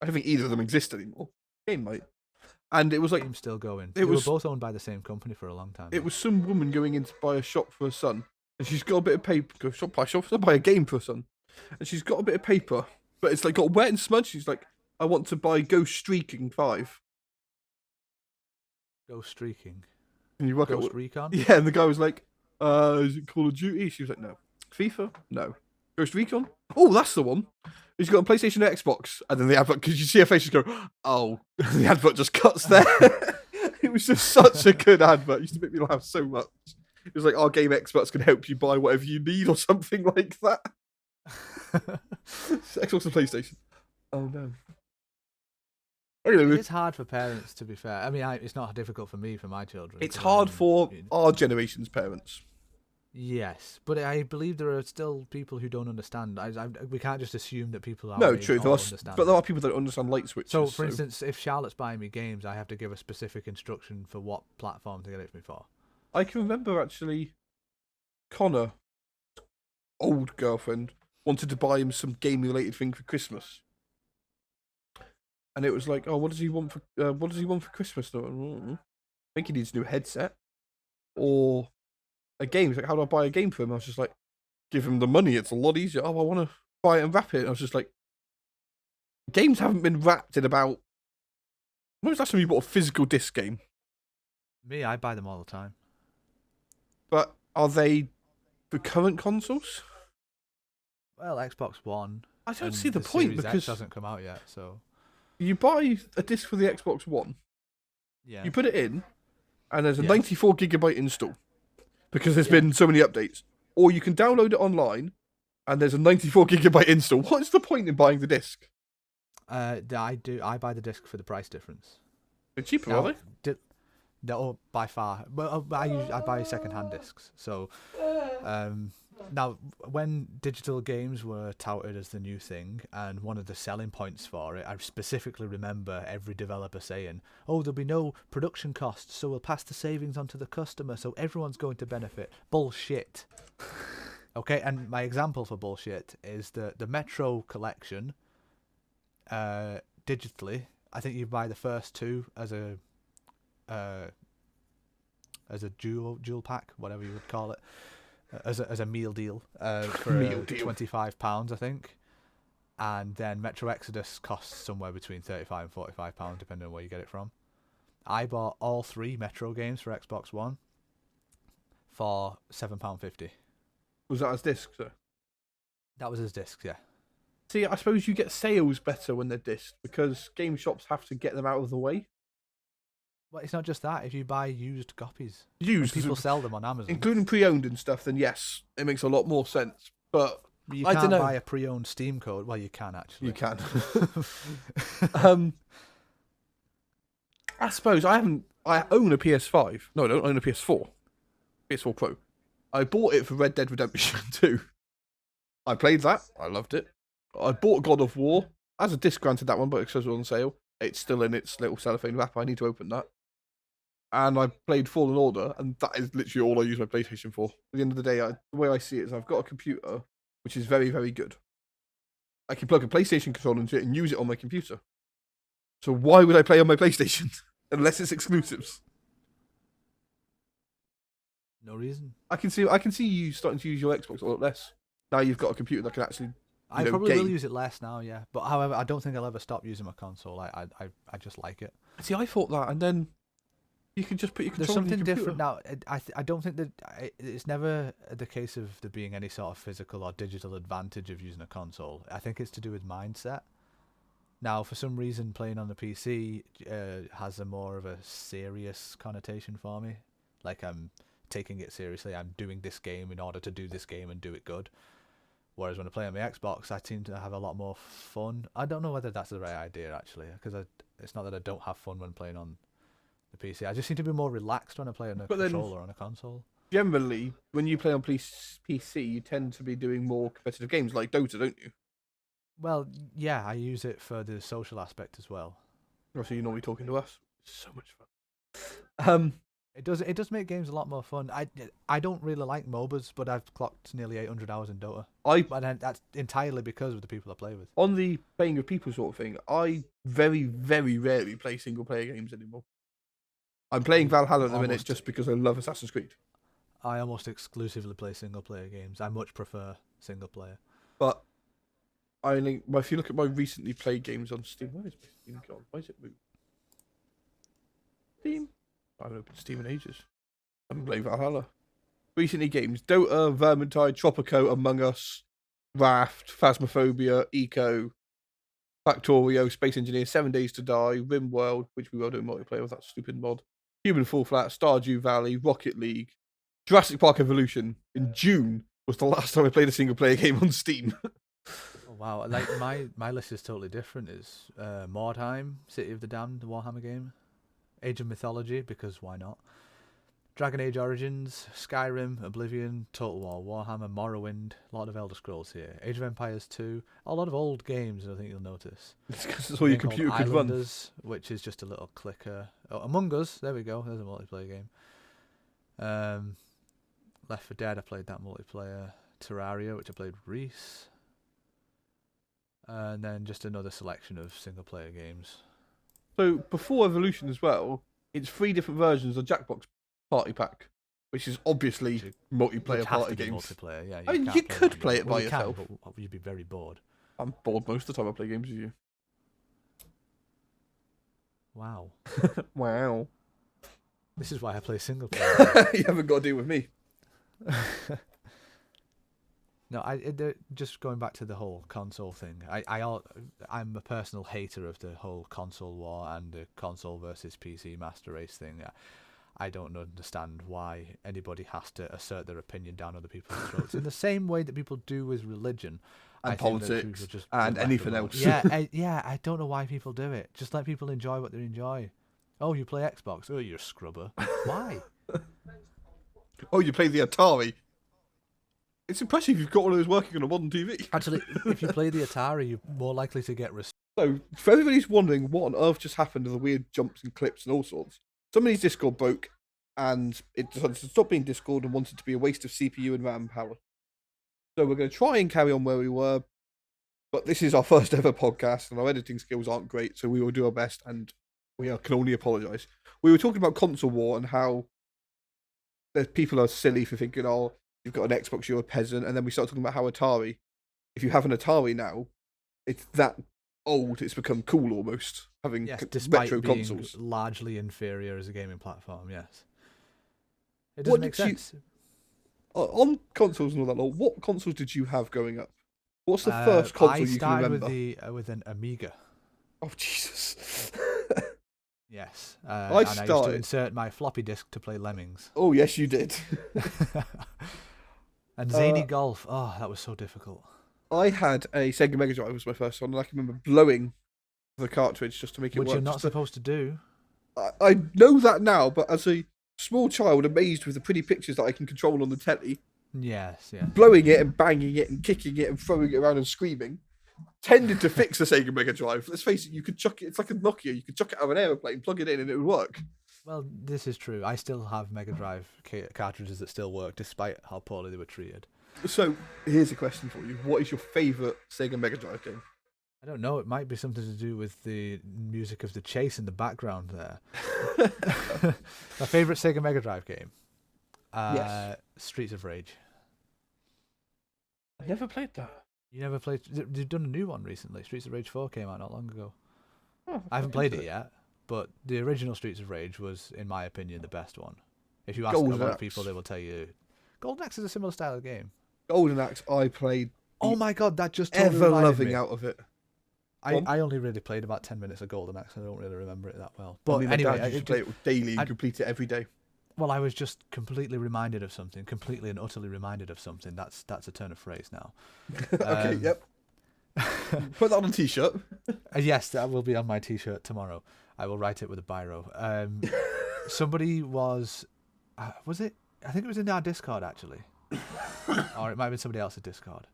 I don't think either of them exist anymore. Game might. And it was like, Game's still going. it They was- were both owned by the same company for a long time. it was some woman going in to buy a shop for her son. And she's got a bit of paper. Go shop, buy a game for her son. And she's got a bit of paper, but it's like got wet and smudged. She's like, I want to buy Ghost Streaking 5. Ghost Streaking. Can you work out Ghost what... Recon? Yeah, and the guy was like, is it Call of Duty? She was like, no. FIFA? No. Ghost Recon? Oh, that's the one. He's got a PlayStation and Xbox. And then the advert, because you see her face just go, oh. The advert just cuts there. It was just such a good advert. It used to make me laugh so much. It was like, our game experts can help you buy whatever you need or something like that. Xbox and PlayStation. Oh, no. Anyway, It's hard for parents, to be fair. I mean, it's not difficult for me, for my children. it's 'cause hard I'm- for our generation's parents. Yes, but I believe there are still people who don't understand. We can't just assume that people are. No, true. There are, but there are people that don't understand light switches. So, for instance, if Charlotte's buying me games, I have to give a specific instruction for what platform to get it for me for. I can remember actually, Connor, old girlfriend, wanted to buy him some game-related thing for Christmas, and it was like, oh, what does he want for Christmas? I think he needs a new headset or a game. He's like, how do I buy a game for him? I was just like, give him the money. It's a lot easier. Oh, I want to buy it and wrap it. And I was just like, games haven't been wrapped in about. When was the last time you bought a physical disc game? Me, I buy them all the time. But are they for current consoles? Well, Xbox One. I don't and see the point Series X because hasn't come out yet, so you buy a disc for the Xbox One, yeah. you put it in, and there's a Yeah. 94 gigabyte install because there's been so many updates. Or you can download it online, and there's a 94 gigabyte install. What's the point in buying the disc? I buy the disc for the price difference. They're cheaper, Now, are they? No, by far. Well, I buy second-hand discs. So, now when digital games were touted as the new thing, and one of the selling points for it, I specifically remember every developer saying, "Oh, there'll be no production costs, so we'll pass the savings on to the customer, so everyone's going to benefit." Bullshit. Okay, and my example for bullshit is the Metro collection. digitally, I think you buy the first two as a dual pack, whatever you would call it, as a meal deal for Meal deal. £25, I think. And then Metro Exodus costs somewhere between £35 and £45, depending on where you get it from. I bought all 3 Metro games for Xbox One for £7.50. Was that as discs, sir? That was his discs, yeah. See, I suppose you get sales better when they're discs because game shops have to get them out of the way. Well, it's not just that. If you buy used copies, Used, people sell them on Amazon. including pre-owned and stuff, then yes, it makes a lot more sense. But You I can't dunno. buy a pre-owned Steam code. Well, you can actually. you can. I suppose I own a PS5. No, I don't own a PS4. PS4 Pro. I bought it for Red Dead Redemption 2. I played that. I loved it. I bought God of War as a disc, granted that one, but because it was on sale. It's still in its little cellophane wrapper. I need to open that. And I played Fallen Order, and that is literally all I use my PlayStation for. At the end of the day, the way I see it is I've got a computer which is very, very good. I can plug a PlayStation controller into it and use it on my computer. So why would I play on my PlayStation unless it's exclusives? No reason. I can see you starting to use your Xbox a lot less. Now you've got a computer that can actually. I know, probably will game. use it less now, yeah. But however, I don't think I'll ever stop using my console. I just like it. See, I thought that, and then you can just put your There's controller in something your different computer. now. I don't think that it's never the case of there being any sort of physical or digital advantage of using a console. I think it's to do with mindset. Now, for some reason, playing on the PC has a more of a serious connotation for me. Like I'm taking it seriously. I'm doing this game in order to do this game and do it good. Whereas when I play on my Xbox, I seem to have a lot more fun. I don't know whether that's the right idea, actually, because it's not that I don't have fun when playing on the PC. I just seem to be more relaxed when I play on a controller on a console. Generally, when you play on PC, you tend to be doing more competitive games like Dota, don't you? Well, yeah, I use it for the social aspect as well. Obviously, you're normally talking to us. So much fun. It does make games a lot more fun. I don't really like MOBAs, but I've clocked nearly 800 hours in Dota. But that's entirely because of the people I play with. On the playing with people sort of thing, I very, very rarely play single player games anymore. I'm playing Valhalla at the minute just because I love Assassin's Creed. I almost exclusively play single player games. I much prefer single player. But if you look at my recently played games on Steam, where is my Steam gone? Why is it moved? Steam? I haven't opened Steam in ages. I haven't played Valhalla. Recently games: Dota, Vermintide, Tropico, Among Us, Raft, Phasmophobia, Eco, Factorio, Space Engineer, 7 Days to Die, RimWorld, which we will do multiplayer with that stupid mod, Human Fall Flat, Stardew Valley, Rocket League, Jurassic Park Evolution. In June was the last time I played a single player game on Steam. Oh, wow, like my list is totally different. It's Mordheim, City of the Damned, the Warhammer game, Age of Mythology, because why not? Dragon Age Origins, Skyrim, Oblivion, Total War, Warhammer, Morrowind, a lot of Elder Scrolls here, Age of Empires 2, a lot of old games, I think you'll notice. It's because it's all your computer could run. Islanders, which is just a little clicker. Oh, Among Us, there we go, there's a multiplayer game. Left 4 Dead, I played that multiplayer. Terraria, which I played with Reese. And then just another selection of single player games. So before Evolution as well, it's 3 different versions of Jackbox Party Pack, which is obviously multiplayer party games. Multiplayer, yeah. I mean, you could play it by yourself. But you'd be very bored. I'm bored most of the time I play games with you. Wow. Wow. This is why I play single player. You haven't got to deal with me. No, just going back to the whole console thing. I'm a personal hater of the whole console war and the console versus PC master race thing. I don't understand why anybody has to assert their opinion down other people's throats in the same way that people do with religion and politics and anything else. Yeah, I don't know why people do it. Just let people enjoy what they enjoy. Oh, you play Xbox? Oh, you're a scrubber. Why? Oh, you play the Atari? It's impressive you've got one of those working on a modern TV. Actually, if you play the Atari, you're more likely to get respect. So, for everybody who's wondering what on earth just happened to the weird jumps and clips and all sorts, somebody's Discord broke and it decided to stop being Discord and wanted to be a waste of CPU and RAM power. So we're going to try and carry on where we were. But this is our first ever podcast, and our editing skills aren't great, so we will do our best, and can only apologise. We were talking about console war and how people are silly for thinking, oh, you've got an Xbox, you're a peasant, and then we started talking about how Atari, if you have an Atari now, it's that old, it's become cool almost, having despite retro being consoles. largely inferior as a gaming platform, yes. It doesn't make sense. On consoles and all that, what consoles did you have growing up? What's the first console you can remember? I started with an Amiga. Oh, Jesus. Yes. I used to insert my floppy disk to play Lemmings. Oh, yes, you did. And Zany Golf. Oh, that was so difficult. I had a Sega Mega Drive was my first one, and I can remember blowing the cartridge just to make it work. Which you're not supposed to do. I know that now, but as a small child, amazed with the pretty pictures that I can control on the telly, yes, blowing it and banging it and kicking it and throwing it around and screaming, tended to fix the Sega Mega Drive. Let's face it, you could chuck it. It's like a Nokia. You could chuck it out of an aeroplane, plug it in, and it would work. Well, this is true. I still have Mega Drive cartridges that still work, despite how poorly they were treated. So, here's a question for you. What is your favourite Sega Mega Drive game? I don't know. It might be something to do with the music of the chase in the background there. My favourite Sega Mega Drive game? Yes. Streets of Rage. I never played that. You never played... They've done a new one recently. Streets of Rage 4 came out not long ago. Oh, I haven't played it yet, but the original Streets of Rage was, in my opinion, the best one. If you ask a lot of people, they will tell you... Golden Axe is a similar style of game. Golden Axe, I played... Oh my god, that just totally ever-loving out of it. I only really played about 10 minutes of Golden Axe. I don't really remember it that well. But anyway, I used to play it daily and complete it every day. Well, I was just completely reminded of something. Completely and utterly reminded of something. That's a turn of phrase now. Okay, yep. Put that on a t-shirt. Yes, that will be on my t-shirt tomorrow. I will write it with a biro. Somebody was it? I think it was in our Discord, actually. Or it might have been somebody else's Discord.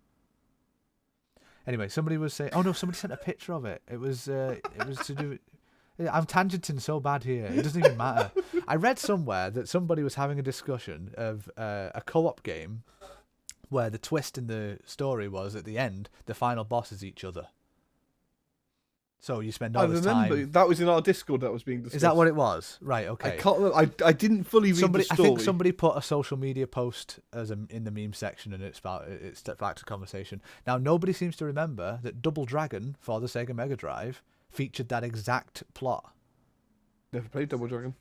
Anyway, somebody was saying... Oh, no, somebody sent a picture of it. It was to do... I'm tangenting so bad here. It doesn't even matter. I read somewhere that somebody was having a discussion of a co-op game where the twist in the story was, at the end, the final boss is each other. So you spend all this time... I remember. That was in our Discord that was being discussed. Is that what it was? Right, okay. I can't remember. I didn't fully read the story. I think somebody put a social media post in the meme section, and it's back to conversation. Now, nobody seems to remember that Double Dragon for the Sega Mega Drive featured that exact plot. Never played Double Dragon.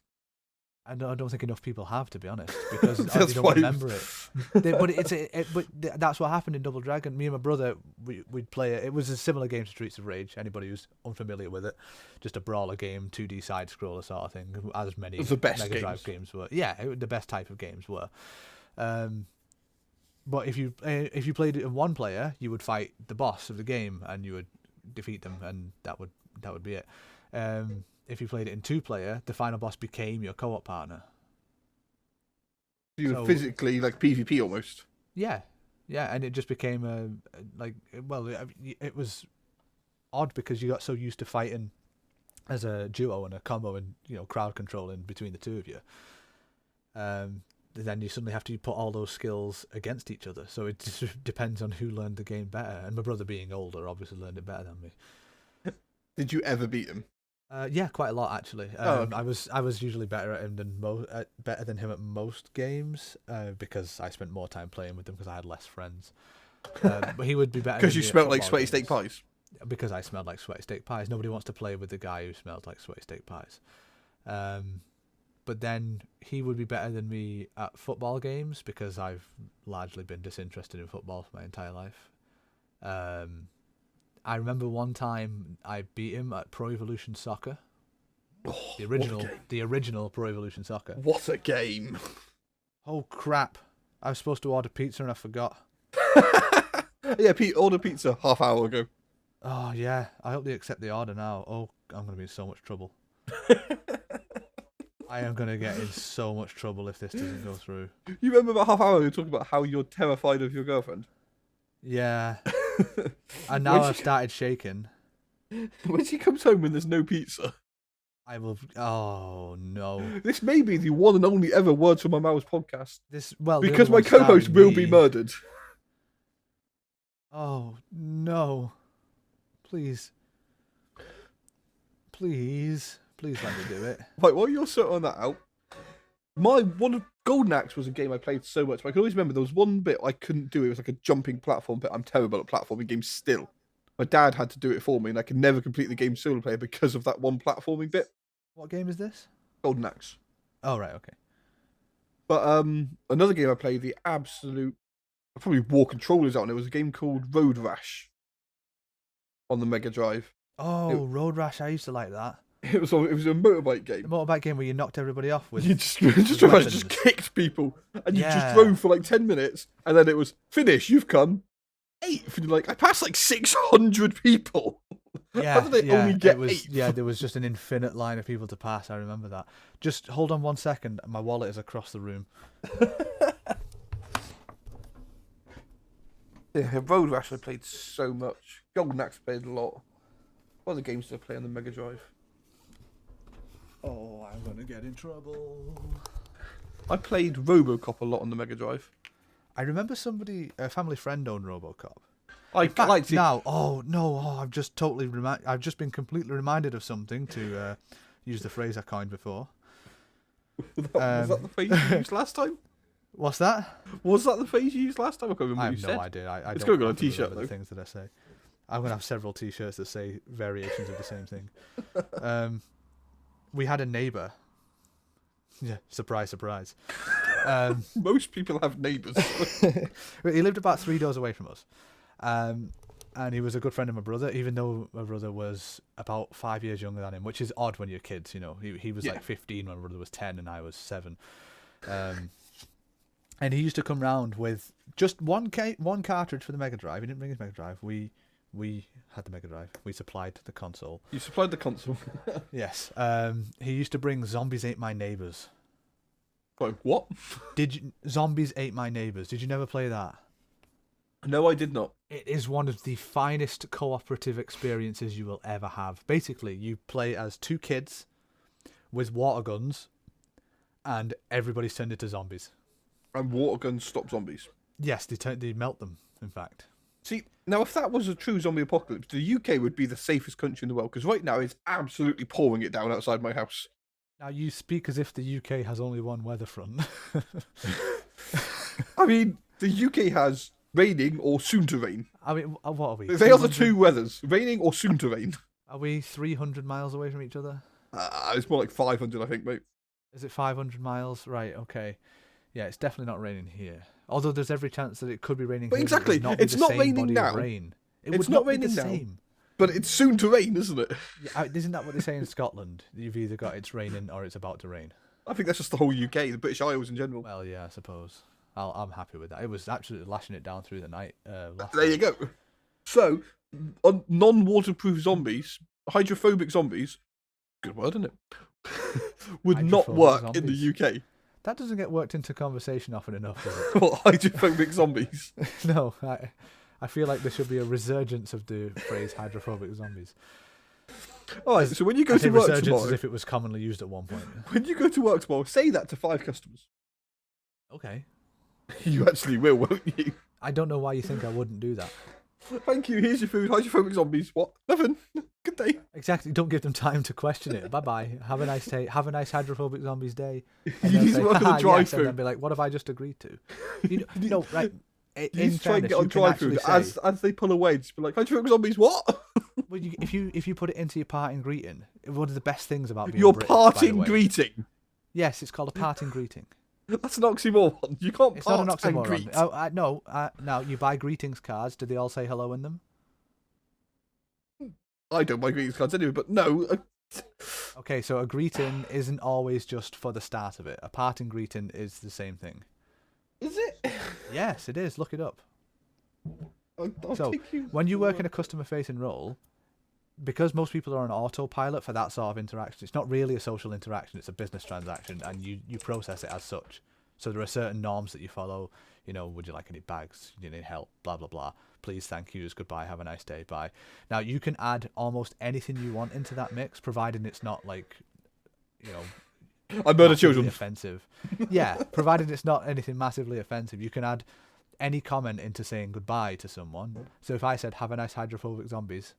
I don't think enough people have, to be honest, because they don't remember it. But that's what happened in Double Dragon. Me and my brother, we'd play it. It was a similar game to Streets of Rage. Anybody who's unfamiliar with it, just a brawler game, 2D side scroller sort of thing. As many Mega Drive games were. Yeah, the best type of games were. But if you played it in one player, you would fight the boss of the game and you would defeat them, and that would be it. If you played it in two player, the final boss became your co-op partner. You were physically like PvP almost. Yeah, and it just became it was odd because you got so used to fighting as a duo and a combo and crowd controlling between the two of you. Then you suddenly have to put all those skills against each other. So it just depends on who learned the game better. And my brother, being older, obviously learned it better than me. Did you ever beat him? Yeah, quite a lot actually. Okay. I was usually better at him better than him at most games because I spent more time playing with him because I had less friends. But he would be better because you smelled like sweaty steak pies. Because I smelled like sweaty steak pies. Nobody wants to play with the guy who smelled like sweaty steak pies. But then he would be better than me at football games because I've largely been disinterested in football for my entire life. I remember one time I beat him at Pro Evolution Soccer. Oh, the original Pro Evolution Soccer. What a game. Oh crap. I was supposed to order pizza and I forgot. Yeah, Pete ordered pizza half hour ago. Oh yeah, I hope they accept the order now. Oh, I'm going to be in so much trouble. I am going to get in so much trouble if this doesn't go through. You remember about half hour ago talking about how you're terrified of your girlfriend? Yeah. And now I've started shaking. When she comes home and there's no pizza, I will... Oh, no. This may be the one and only ever Words from My Mouth podcast. Because my co-host will be murdered. Oh, no. Please. Please let me do it. Right, while you're sorting that out, one of Golden Axe was a game I played so much. But I can always remember there was one bit I couldn't do. It was like a jumping platform bit. I'm terrible at platforming games still. My dad had to do it for me, and I could never complete the game solo player because of that one platforming bit. What game is this? Golden Axe. Oh, right, okay. But another game I played, the absolute, I probably wore controllers out, and it was a game called Road Rash on the Mega Drive. Oh, Road Rash, I used to like that. It was a motorbike game. The motorbike game where you knocked everybody off with. You just kicked people, and you just drove for like 10 minutes, and then it was finish. You've come 8th, and you're like, I passed like 600 people. Yeah, How did they only get it was, 8th? Yeah, there was just an infinite line of people to pass. I remember that. Just hold on 1 second. My wallet is across the room. Yeah, Road Rash I played so much. Golden Axe played a lot. What other games did I play on the Mega Drive? Oh, I'm gonna get in trouble. I played RoboCop a lot on the Mega Drive. I remember a family friend owned RoboCop. I liked it. Now, I've just I've just been completely reminded of something to use the phrase I coined before. Was that the phrase you used last time? What's that? Was that the phrase you used last time? I can't remember I what have you no said. idea. I It's don't going on a have to t-shirt, remember though. the things that I say. I'm gonna have several t-shirts that say variations of the same thing. We had a neighbour. Yeah, surprise, surprise. Most people have neighbours. He lived about 3 doors away from us. And he was a good friend of my brother, even though my brother was about 5 years younger than him, which is odd when you're kids, you know. He was like 15 when my brother was 10 and I was 7. And he used to come round with just one cartridge for the Mega Drive. He didn't bring his Mega Drive. We had the Mega Drive. We supplied the console. You supplied the console. Yes. He used to bring Zombies Ate My Neighbours. Like, what? Zombies Ate My Neighbours. Did you never play that? No, I did not. It is one of the finest cooperative experiences you will ever have. Basically, you play as 2 kids with water guns, and everybody's turned into zombies. And water guns stop zombies. Yes, they melt them, in fact. See, now if that was a true zombie apocalypse, the UK would be the safest country in the world, because right now it's absolutely pouring it down outside my house. Now, you speak as if the UK has only one weather front. I mean, the UK has raining or soon to rain. I mean, what are we? They are the 2 weathers, raining or soon to rain. Are we 300 miles away from each other? It's more like 500, I think, mate. Is it 500 miles? Right, okay. Yeah, it's definitely not raining here. Although there's every chance that it could be raining But here. exactly, it's not raining now. It's not raining now. But it's soon to rain, isn't it? Yeah, isn't that what they say in Scotland? You've either got it's raining or it's about to rain. I think that's just the whole UK, the British Isles in general. Well, yeah, I suppose. I'm happy with that. It was absolutely lashing it down through the night. There you go. So, on non-waterproof zombies, hydrophobic zombies, good word, isn't it? Would not work in the UK. That doesn't get worked into conversation often enough, does it? What, hydrophobic zombies? No, I feel like there should be a resurgence of the phrase hydrophobic zombies. All right, so when you go to work tomorrow, as if it was commonly used at one point. When you go to work tomorrow, say that to 5 customers. Okay. You actually will, won't you? I don't know why you think I wouldn't do that. Thank you. Here's your food. Hydrophobic zombies. What? Nothing. Good day. Exactly. Don't give them time to question it. Bye bye. Have a nice day. Have a nice hydrophobic zombies day. You need to work on the drive-through. And then be like, what have I just agreed to? No, right. You need to try and get on drive-through. As they pull away, just be like, hydrophobic zombies. What? Well, if you put it into your parting greeting, one of the best things about being your British, parting greeting. Yes, it's called a parting greeting. That's an oxymoron. You can't It's part not an and oxymoron. greet. No, now you buy greetings cards. Do they all say hello in them? I don't buy greetings cards anyway, but no. Okay, so a greeting isn't always just for the start of it. A parting greeting is the same thing. Is it? Yes, it is. Look it up. I'll So, take you when you work in a customer-facing role, because most people are on autopilot for that sort of interaction, it's not really a social interaction, it's a business transaction, and you process it as such. So there are certain norms that you follow. You know, would you like any bags? Do you need help? Blah, blah, blah. Please, thank yous, goodbye, have a nice day, bye. Now, you can add almost anything you want into that mix, providing it's not like, you know... I murder children. Offensive. Yeah, provided it's not anything massively offensive. You can add any comment into saying goodbye to someone. So if I said, have a nice hydrophobic zombies,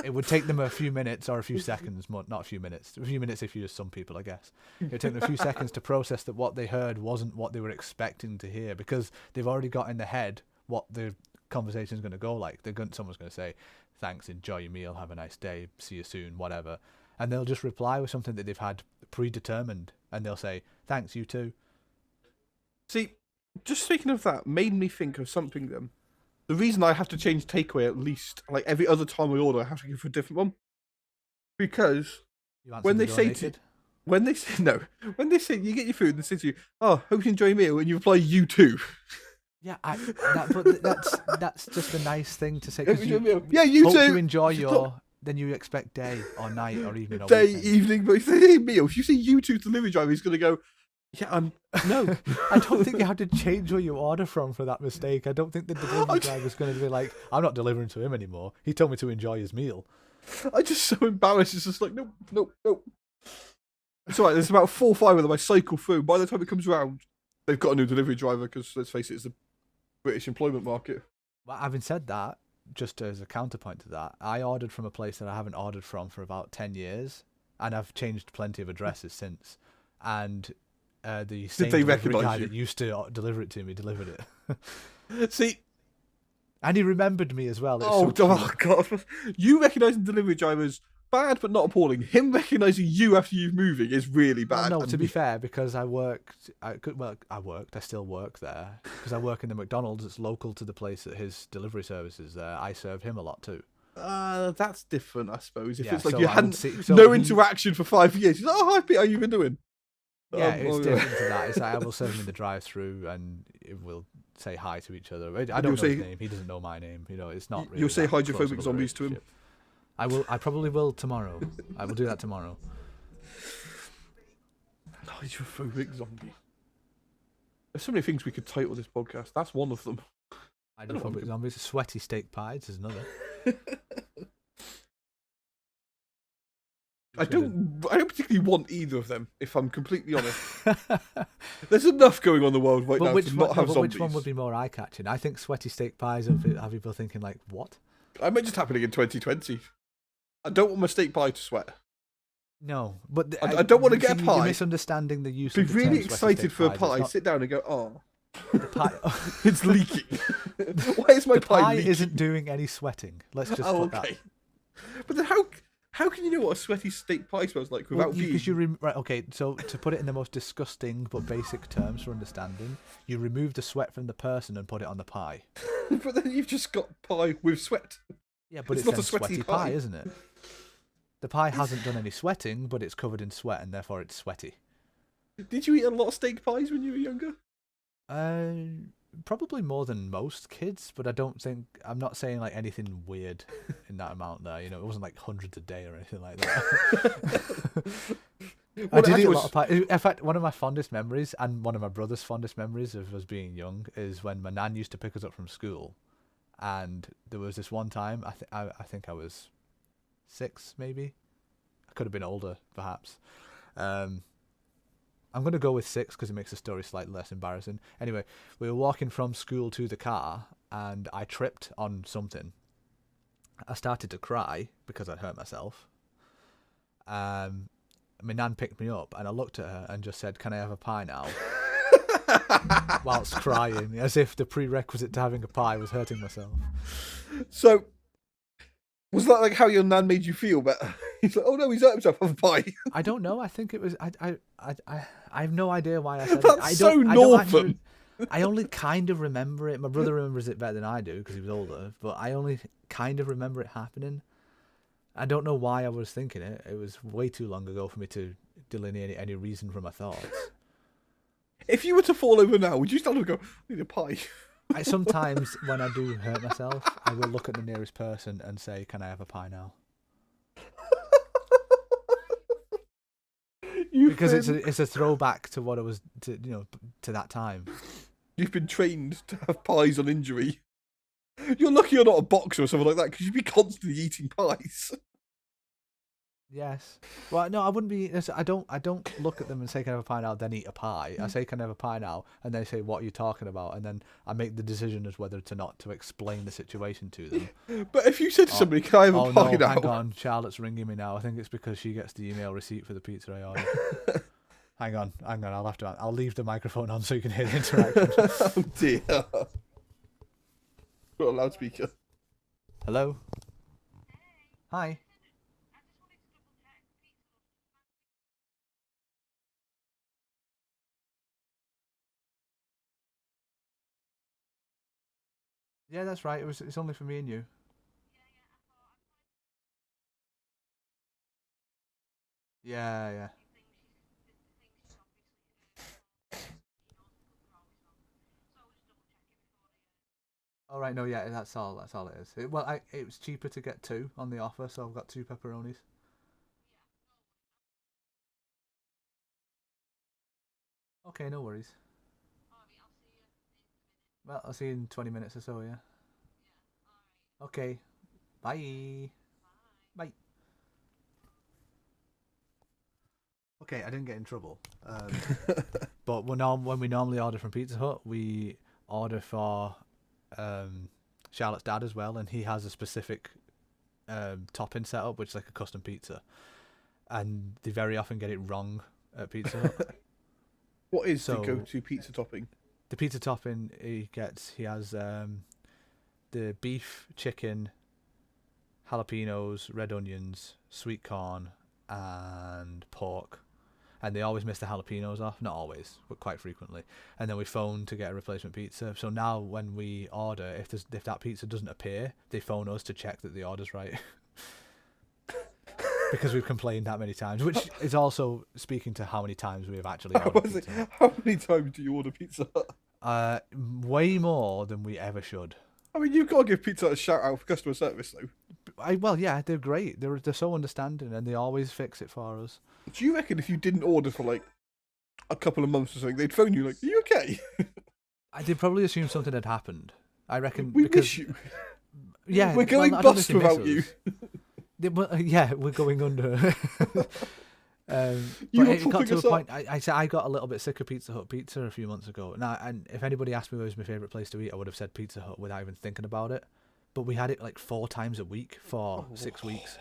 It would take them a few minutes or a few seconds, not a few minutes. A few minutes if you're some people, I guess. It would take them a few seconds to process that what they heard wasn't what they were expecting to hear, because they've already got in their head what the conversation is going to go like. Someone's going to say, "Thanks, enjoy your meal, have a nice day, see you soon, whatever," and they'll just reply with something that they've had predetermined, and they'll say, "Thanks, you too." See, just speaking of that, made me think of something then. The reason I have to change takeaway at least, like every other time I order, I have to go for a different one. Because when they say when they say you get your food and they say to you, "Oh, hope you enjoy your meal," and you reply, "You too." Yeah, but that's just a nice thing to say. 'Cause yeah, you hope too. you enjoy your. Then you expect day or night or evening or day, weekend. evening, but if they say meal, if you say "you too" to the delivery driver, he's gonna go, "Yeah, no." I don't think you have to change where you order from for that mistake. I don't think the delivery driver's going to be like, "I'm not delivering to him anymore. He told me to enjoy his meal." I'm just so embarrassed. It's just like, no. It's alright, there's about 4 or 5 of them I cycle through. By the time it comes around, they've got a new delivery driver because, let's face it, it's the British employment market. Well, having said that, just as a counterpoint to that, I ordered from a place that I haven't ordered from for about 10 years, and I've changed plenty of addresses since. And the same they delivery recognise guy you? that used to deliver it to me delivered it. See, And he remembered me as well. It's oh, so oh god, you recognising delivery drivers bad but not appalling. Him recognising you after you're moving is really bad. No, to be fair, because I still work there because I work in the McDonald's. It's local to the place that his delivery service is there. I serve him a lot too. That's different, I suppose. If Yeah, it's like so you I hadn't would see- interaction for 5 years. He's like, "Oh, hi, Pete, how you been doing?" Yeah, it's different to that. It's like I will serve him in the drive-through and we'll say hi to each other. I don't know his name. He doesn't know my name. You know, it's not really. You'll say that close of hydrophobic a zombies to him. relationship. I will. I probably will tomorrow. I will do that tomorrow. Hydrophobic zombie. There's so many things we could title this podcast. That's one of them. Hydrophobic zombies, sweaty steak pies is another. I don't particularly want either of them, if I'm completely honest. There's enough going on in the world right now to not have zombies. Which one would be more eye-catching? I think sweaty steak pies have people thinking like, what? I meant just happening in 2020. I don't want my steak pie to sweat. No, but I don't want to get a pie. You're misunderstanding the use Be of the really term sweaty excited steak for a pies. pie, It's not- sit down and go, "Oh, the pie, it's leaking." Why is my the pie leaking? isn't doing any sweating. Let's just put that. But then how can you know what a sweaty steak pie smells like without being... Because right, okay, so to put it in the most disgusting but basic terms for understanding, you remove the sweat from the person and put it on the pie. But then you've just got pie with sweat. Yeah, but It's it's not a then sweaty sweaty pie. pie, isn't it? The pie hasn't done any sweating, but it's covered in sweat and therefore it's sweaty. Did you eat a lot of steak pies when you were younger? Probably more than most kids, but I'm not saying like anything weird in that amount there. You know, it wasn't like hundreds a day or anything like that. I did eat a lot of pie. In fact, one of my fondest memories, and one of my brother's fondest memories of us being young, is when my nan used to pick us up from school, and there was this one time. I think I was 6, maybe. I could have been older, perhaps. I'm going to go with 6 because it makes the story slightly less embarrassing. Anyway, we were walking from school to the car and I tripped on something. I started to cry because I'd hurt myself. My nan picked me up and I looked at her and just said, "Can I have a pie now?" Whilst crying, as if the prerequisite to having a pie was hurting myself. So, was that like how your nan made you feel better? He's like, "Oh no, he's hurt himself, have a pie." I don't know. I think it was. I have no idea why I said That's it. I so don't northern. actually, I only kind of remember it. My brother remembers it better than I do because he was older. But I only kind of remember it happening. I don't know why I was thinking it. It was way too long ago for me to delineate any reason for my thoughts. If you were to fall over now, would you stand up and go, "I need a pie"? I sometimes, when I do hurt myself, I will look at the nearest person and say, "Can I have a pie now?" Because it's a throwback to what it was to that time. You've been trained to have pies on injury. You're lucky you're not a boxer or something like that because you'd be constantly eating pies. Yes. Well, no, I wouldn't be. I don't look at them and say, "Can I have a pie now?" Then eat a pie. I say, "Can I have a pie now?" And they say, "What are you talking about?" And then I make the decision as whether to not to explain the situation to them. But if you said to somebody, "Can I have a Oh pie no, now?" hang on, Charlotte's ringing me now. I think it's because she gets the email receipt for the pizza I ordered. Hang on. I'll leave the microphone on so you can hear the interaction. Oh dear. Got a loudspeaker. Hello. Hi. Yeah, that's right. It's only for me and you. Yeah, yeah. All right, no, yeah, that's all. That's all it is. It was cheaper to get two on the offer, so I've got two pepperonis. Okay, no worries. Well, I'll see you in 20 minutes or so. Yeah. Okay. Bye. Bye. Okay, I didn't get in trouble. But when we normally order from Pizza Hut, we order for Charlotte's dad as well, and he has a specific topping setup, which is like a custom pizza, and they very often get it wrong at Pizza Hut. What is So- the go-to pizza topping? The pizza topping he has the beef, chicken, jalapenos, red onions, sweet corn, and pork. And they always miss the jalapenos off. Not always, but quite frequently. And then we phone to get a replacement pizza. So now when we order, if that pizza doesn't appear, they phone us to check that the order's right. Because we've complained that many times, which is also speaking to how many times we have actually ordered pizza. How many times do you order Pizza Hut? Way more than we ever should. I mean, you've got to give Pizza Hut a shout out for customer service, though. Well, yeah, they're great. They're so understanding, and they always fix it for us. Do you reckon if you didn't order for like a couple of months or something, they'd phone you like, "Are you okay? They'd probably assume something had happened. I reckon We because miss you. yeah, We're going I don't know bust if they miss without you." us. Yeah, we're going under. You But were it got propping to a us up. point. I got a little bit sick of Pizza Hut pizza a few months ago. Now, and if anybody asked me what was my favorite place to eat, I would have said Pizza Hut without even thinking about it. But we had it like 4 times a week for 6 weeks.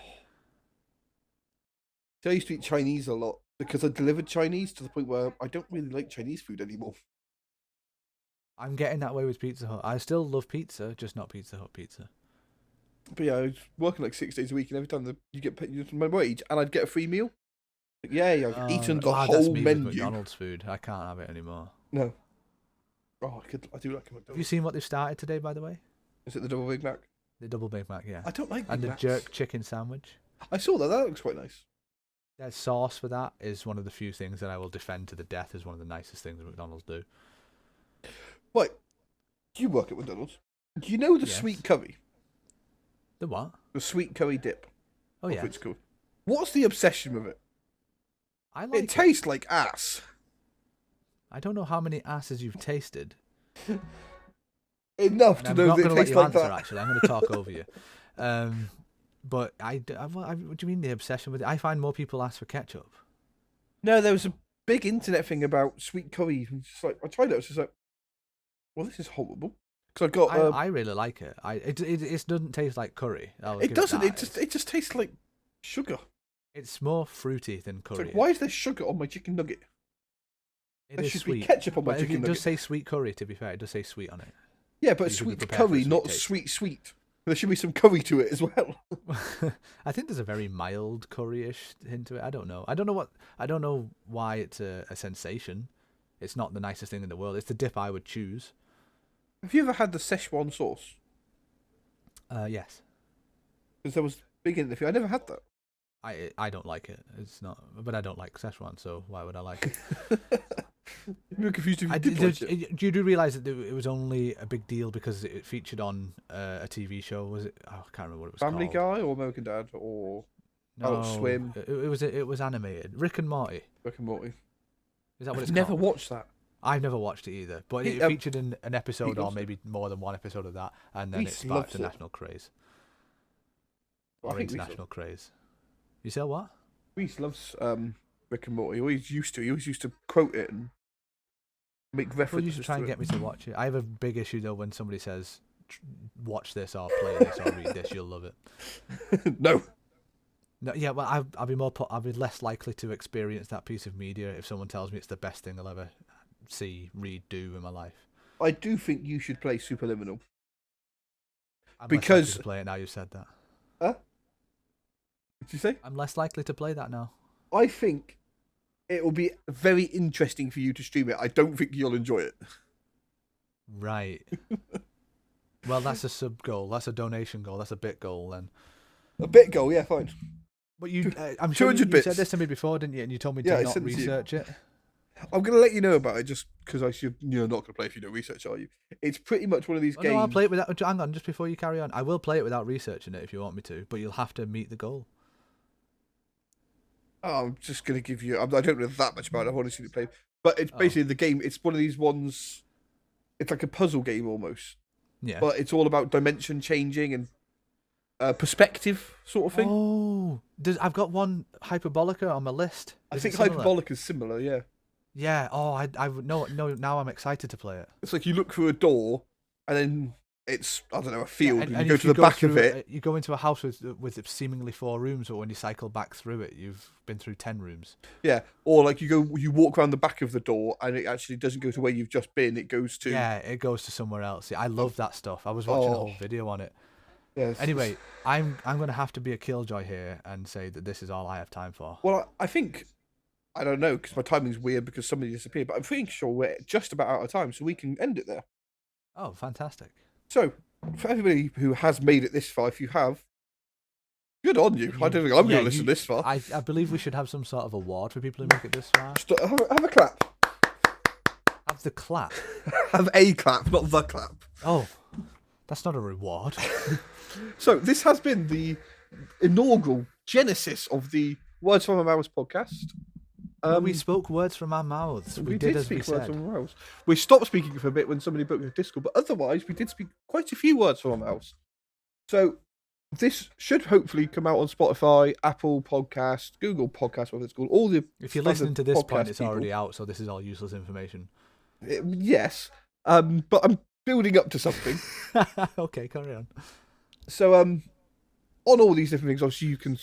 So I used to eat Chinese a lot because I delivered Chinese to the point where I don't really like Chinese food anymore. I'm getting that way with Pizza Hut. I still love pizza, just not Pizza Hut pizza. But yeah, I was working like 6 days a week, and every time you get paid my wage, and I'd get a free meal. Like, yay, I've eaten the that's whole me menu. with McDonald's food. I can't have it anymore. No. Oh, I do like a Have you McDonald's. seen what they've started today, by the way? Is it the double Big Mac? The double Big Mac, yeah. I don't like Big And the Macs. jerk chicken sandwich. I saw that. That looks quite nice. Their sauce for that is one of the few things that I will defend to the death as one of the nicest things that McDonald's do. Right. You work at McDonald's. Do you know the Yes. sweet curry? The what? The sweet curry dip. Oh, Of yeah. it's called. What's the obsession with it? I It like it. tastes like ass. I don't know how many asses you've tasted. Enough And to I'm know not that going it to let tastes you like answer, that. actually. I'm going to talk over you. But what do you mean the obsession with it? I find more people ask for ketchup. No, there was a big internet thing about sweet curry. And it's just like, I tried it. I was just like, well, this is horrible. Because I got. I really like it. It doesn't taste like curry. It doesn't. It just tastes like sugar. It's more fruity than It's curry. like, why is there sugar on my chicken nugget? It There is should be sweet. ketchup on my But chicken it nugget. does say sweet curry, to be fair. It does say sweet on it. Yeah, but you should be sweet prepared for a curry, sweet not taste. sweet. There should be some curry to it as well. I think there's a very mild curry-ish hint to it. I don't know. I don't know why it's a sensation. It's not the nicest thing in the world. It's the dip I would choose. Have you ever had the Szechuan sauce? Yes. Because there was big in it. I never had that. I don't like it. It's not, but I don't like Szechuan, so why would I like it? I'm confused if you did like it. Do you realise that it was only a big deal because it featured on a TV show? Was it? Oh, I can't remember what it was Family called. Guy or American Dad or No, Adult Swim? It was animated. Rick and Morty. Rick and Morty? Is that what I've it's never called? watched that. I've never watched it either, but it He- featured in an episode or loves it. maybe more than one episode of that, and then He it sparked loves a it. national craze I or think we international craze. You say what? Reese loves Rick and Morty. He always used to. He always used to quote it and make Well, references you should try and to get me to watch it. I have a big issue though when somebody says, "Watch this or play this or read this, you'll love it." it. No. No, yeah, well, I'll be less likely to experience that piece of media if someone tells me it's the best thing I'll ever see, read, do in my life. I do think you should play Superliminal. I'm less Because- likely to play it now. You've said that. Huh? What did you say? I'm less likely to play that now. I think it will be very interesting for you to stream it. I don't think you'll enjoy it. Right. Well, that's a sub goal. That's a donation goal. That's a bit goal then. A bit goal, yeah, fine. But I'm sure 200 you said bits. this to me before, didn't you? And you told me Yeah, I to not sent it to you. research it. I'm going to let you know about it just because you're not going to play if you don't research, are you? It's pretty much one of these Oh, games. no, I'll play it without. Hang on, just before you carry on, I will play it without researching it if you want me to, but you'll have to meet the goal. Oh, I'm just going to give you. I don't know that much about it. I've only seen it played. But it's basically the game. It's one of these ones. It's like a puzzle game almost. Yeah. But it's all about dimension changing and perspective sort of thing. Oh, I've got one Hyperbolica on my list. I Is think it similar? Hyperbolic is similar, yeah. Yeah. Oh, I would no. Now I'm excited to play it. It's like you look through a door and then it's, I don't know, a field and, you go if to the back of through it. You go into a house with seemingly 4 rooms, but when you cycle back through it, you've been through 10 rooms. Yeah. Or like you walk around the back of the door and it actually doesn't go to where you've just been. It goes to. Yeah, it goes to somewhere else. Yeah, I love that stuff. I was watching a whole video on it. Yeah, Anyway, I'm going to have to be a killjoy here and say that this is all I have time for. Well, I think, I don't know, because my timing's weird because somebody disappeared, but I'm pretty sure we're just about out of time, so we can end it there. Oh, fantastic. So, for everybody who has made it this far, if you have, good on you. I don't think I'm going to listen this far. I believe we should have some sort of award for people who make it this far. Just have a clap. Have the clap. Have a clap, not the clap. Oh, that's not a reward. So, this has been the inaugural genesis of the Words from a Mouse podcast. We spoke words from our mouths. We did as we speak words said. from our mouths. We stopped speaking for a bit when somebody broke the Discord, but otherwise we did speak quite a few words from our mouths. So this should hopefully come out on Spotify, Apple Podcast, Google Podcast, whatever it's called. All the If you're other listening to this point, podcast it's people. already out, so this is all useless information. Yes, but I'm building up to something. Okay, carry on. So on all these different things, obviously you can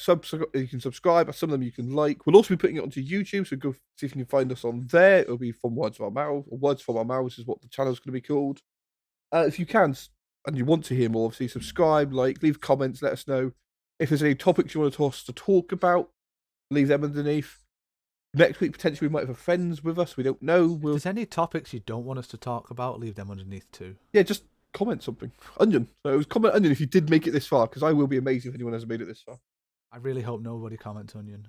subscribe. Some of them you can like. We'll also be putting it onto YouTube, so go see if you can find us on there. It'll be From Words from Our Mouths, or Words from Our Mouths is what the channel's going to be called. If you can, and you want to hear more, obviously subscribe, like, leave comments, let us know. If there's any topics you want us to talk about, leave them underneath. Next week, potentially, we might have friends with us. We don't know. If there's any topics you don't want us to talk about, leave them underneath too. Yeah, just comment something. Onion. So it was comment Onion if you did make it this far, because I will be amazed if anyone has made it this far. I really hope nobody comments Onion.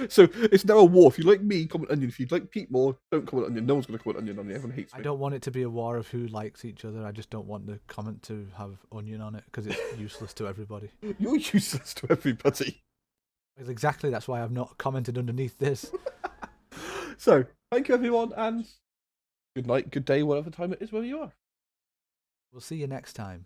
So it's now a war. If you like me, comment Onion. If you like Pete more, don't comment Onion. No one's going to comment Onion on me. Everyone hates me. I don't want it to be a war of who likes each other. I just don't want the comment to have Onion on it because it's useless to everybody. You're useless to everybody. Well, exactly. That's why I've not commented underneath this. So thank you, everyone, and good night, good day, whatever time it is where you are. We'll see you next time.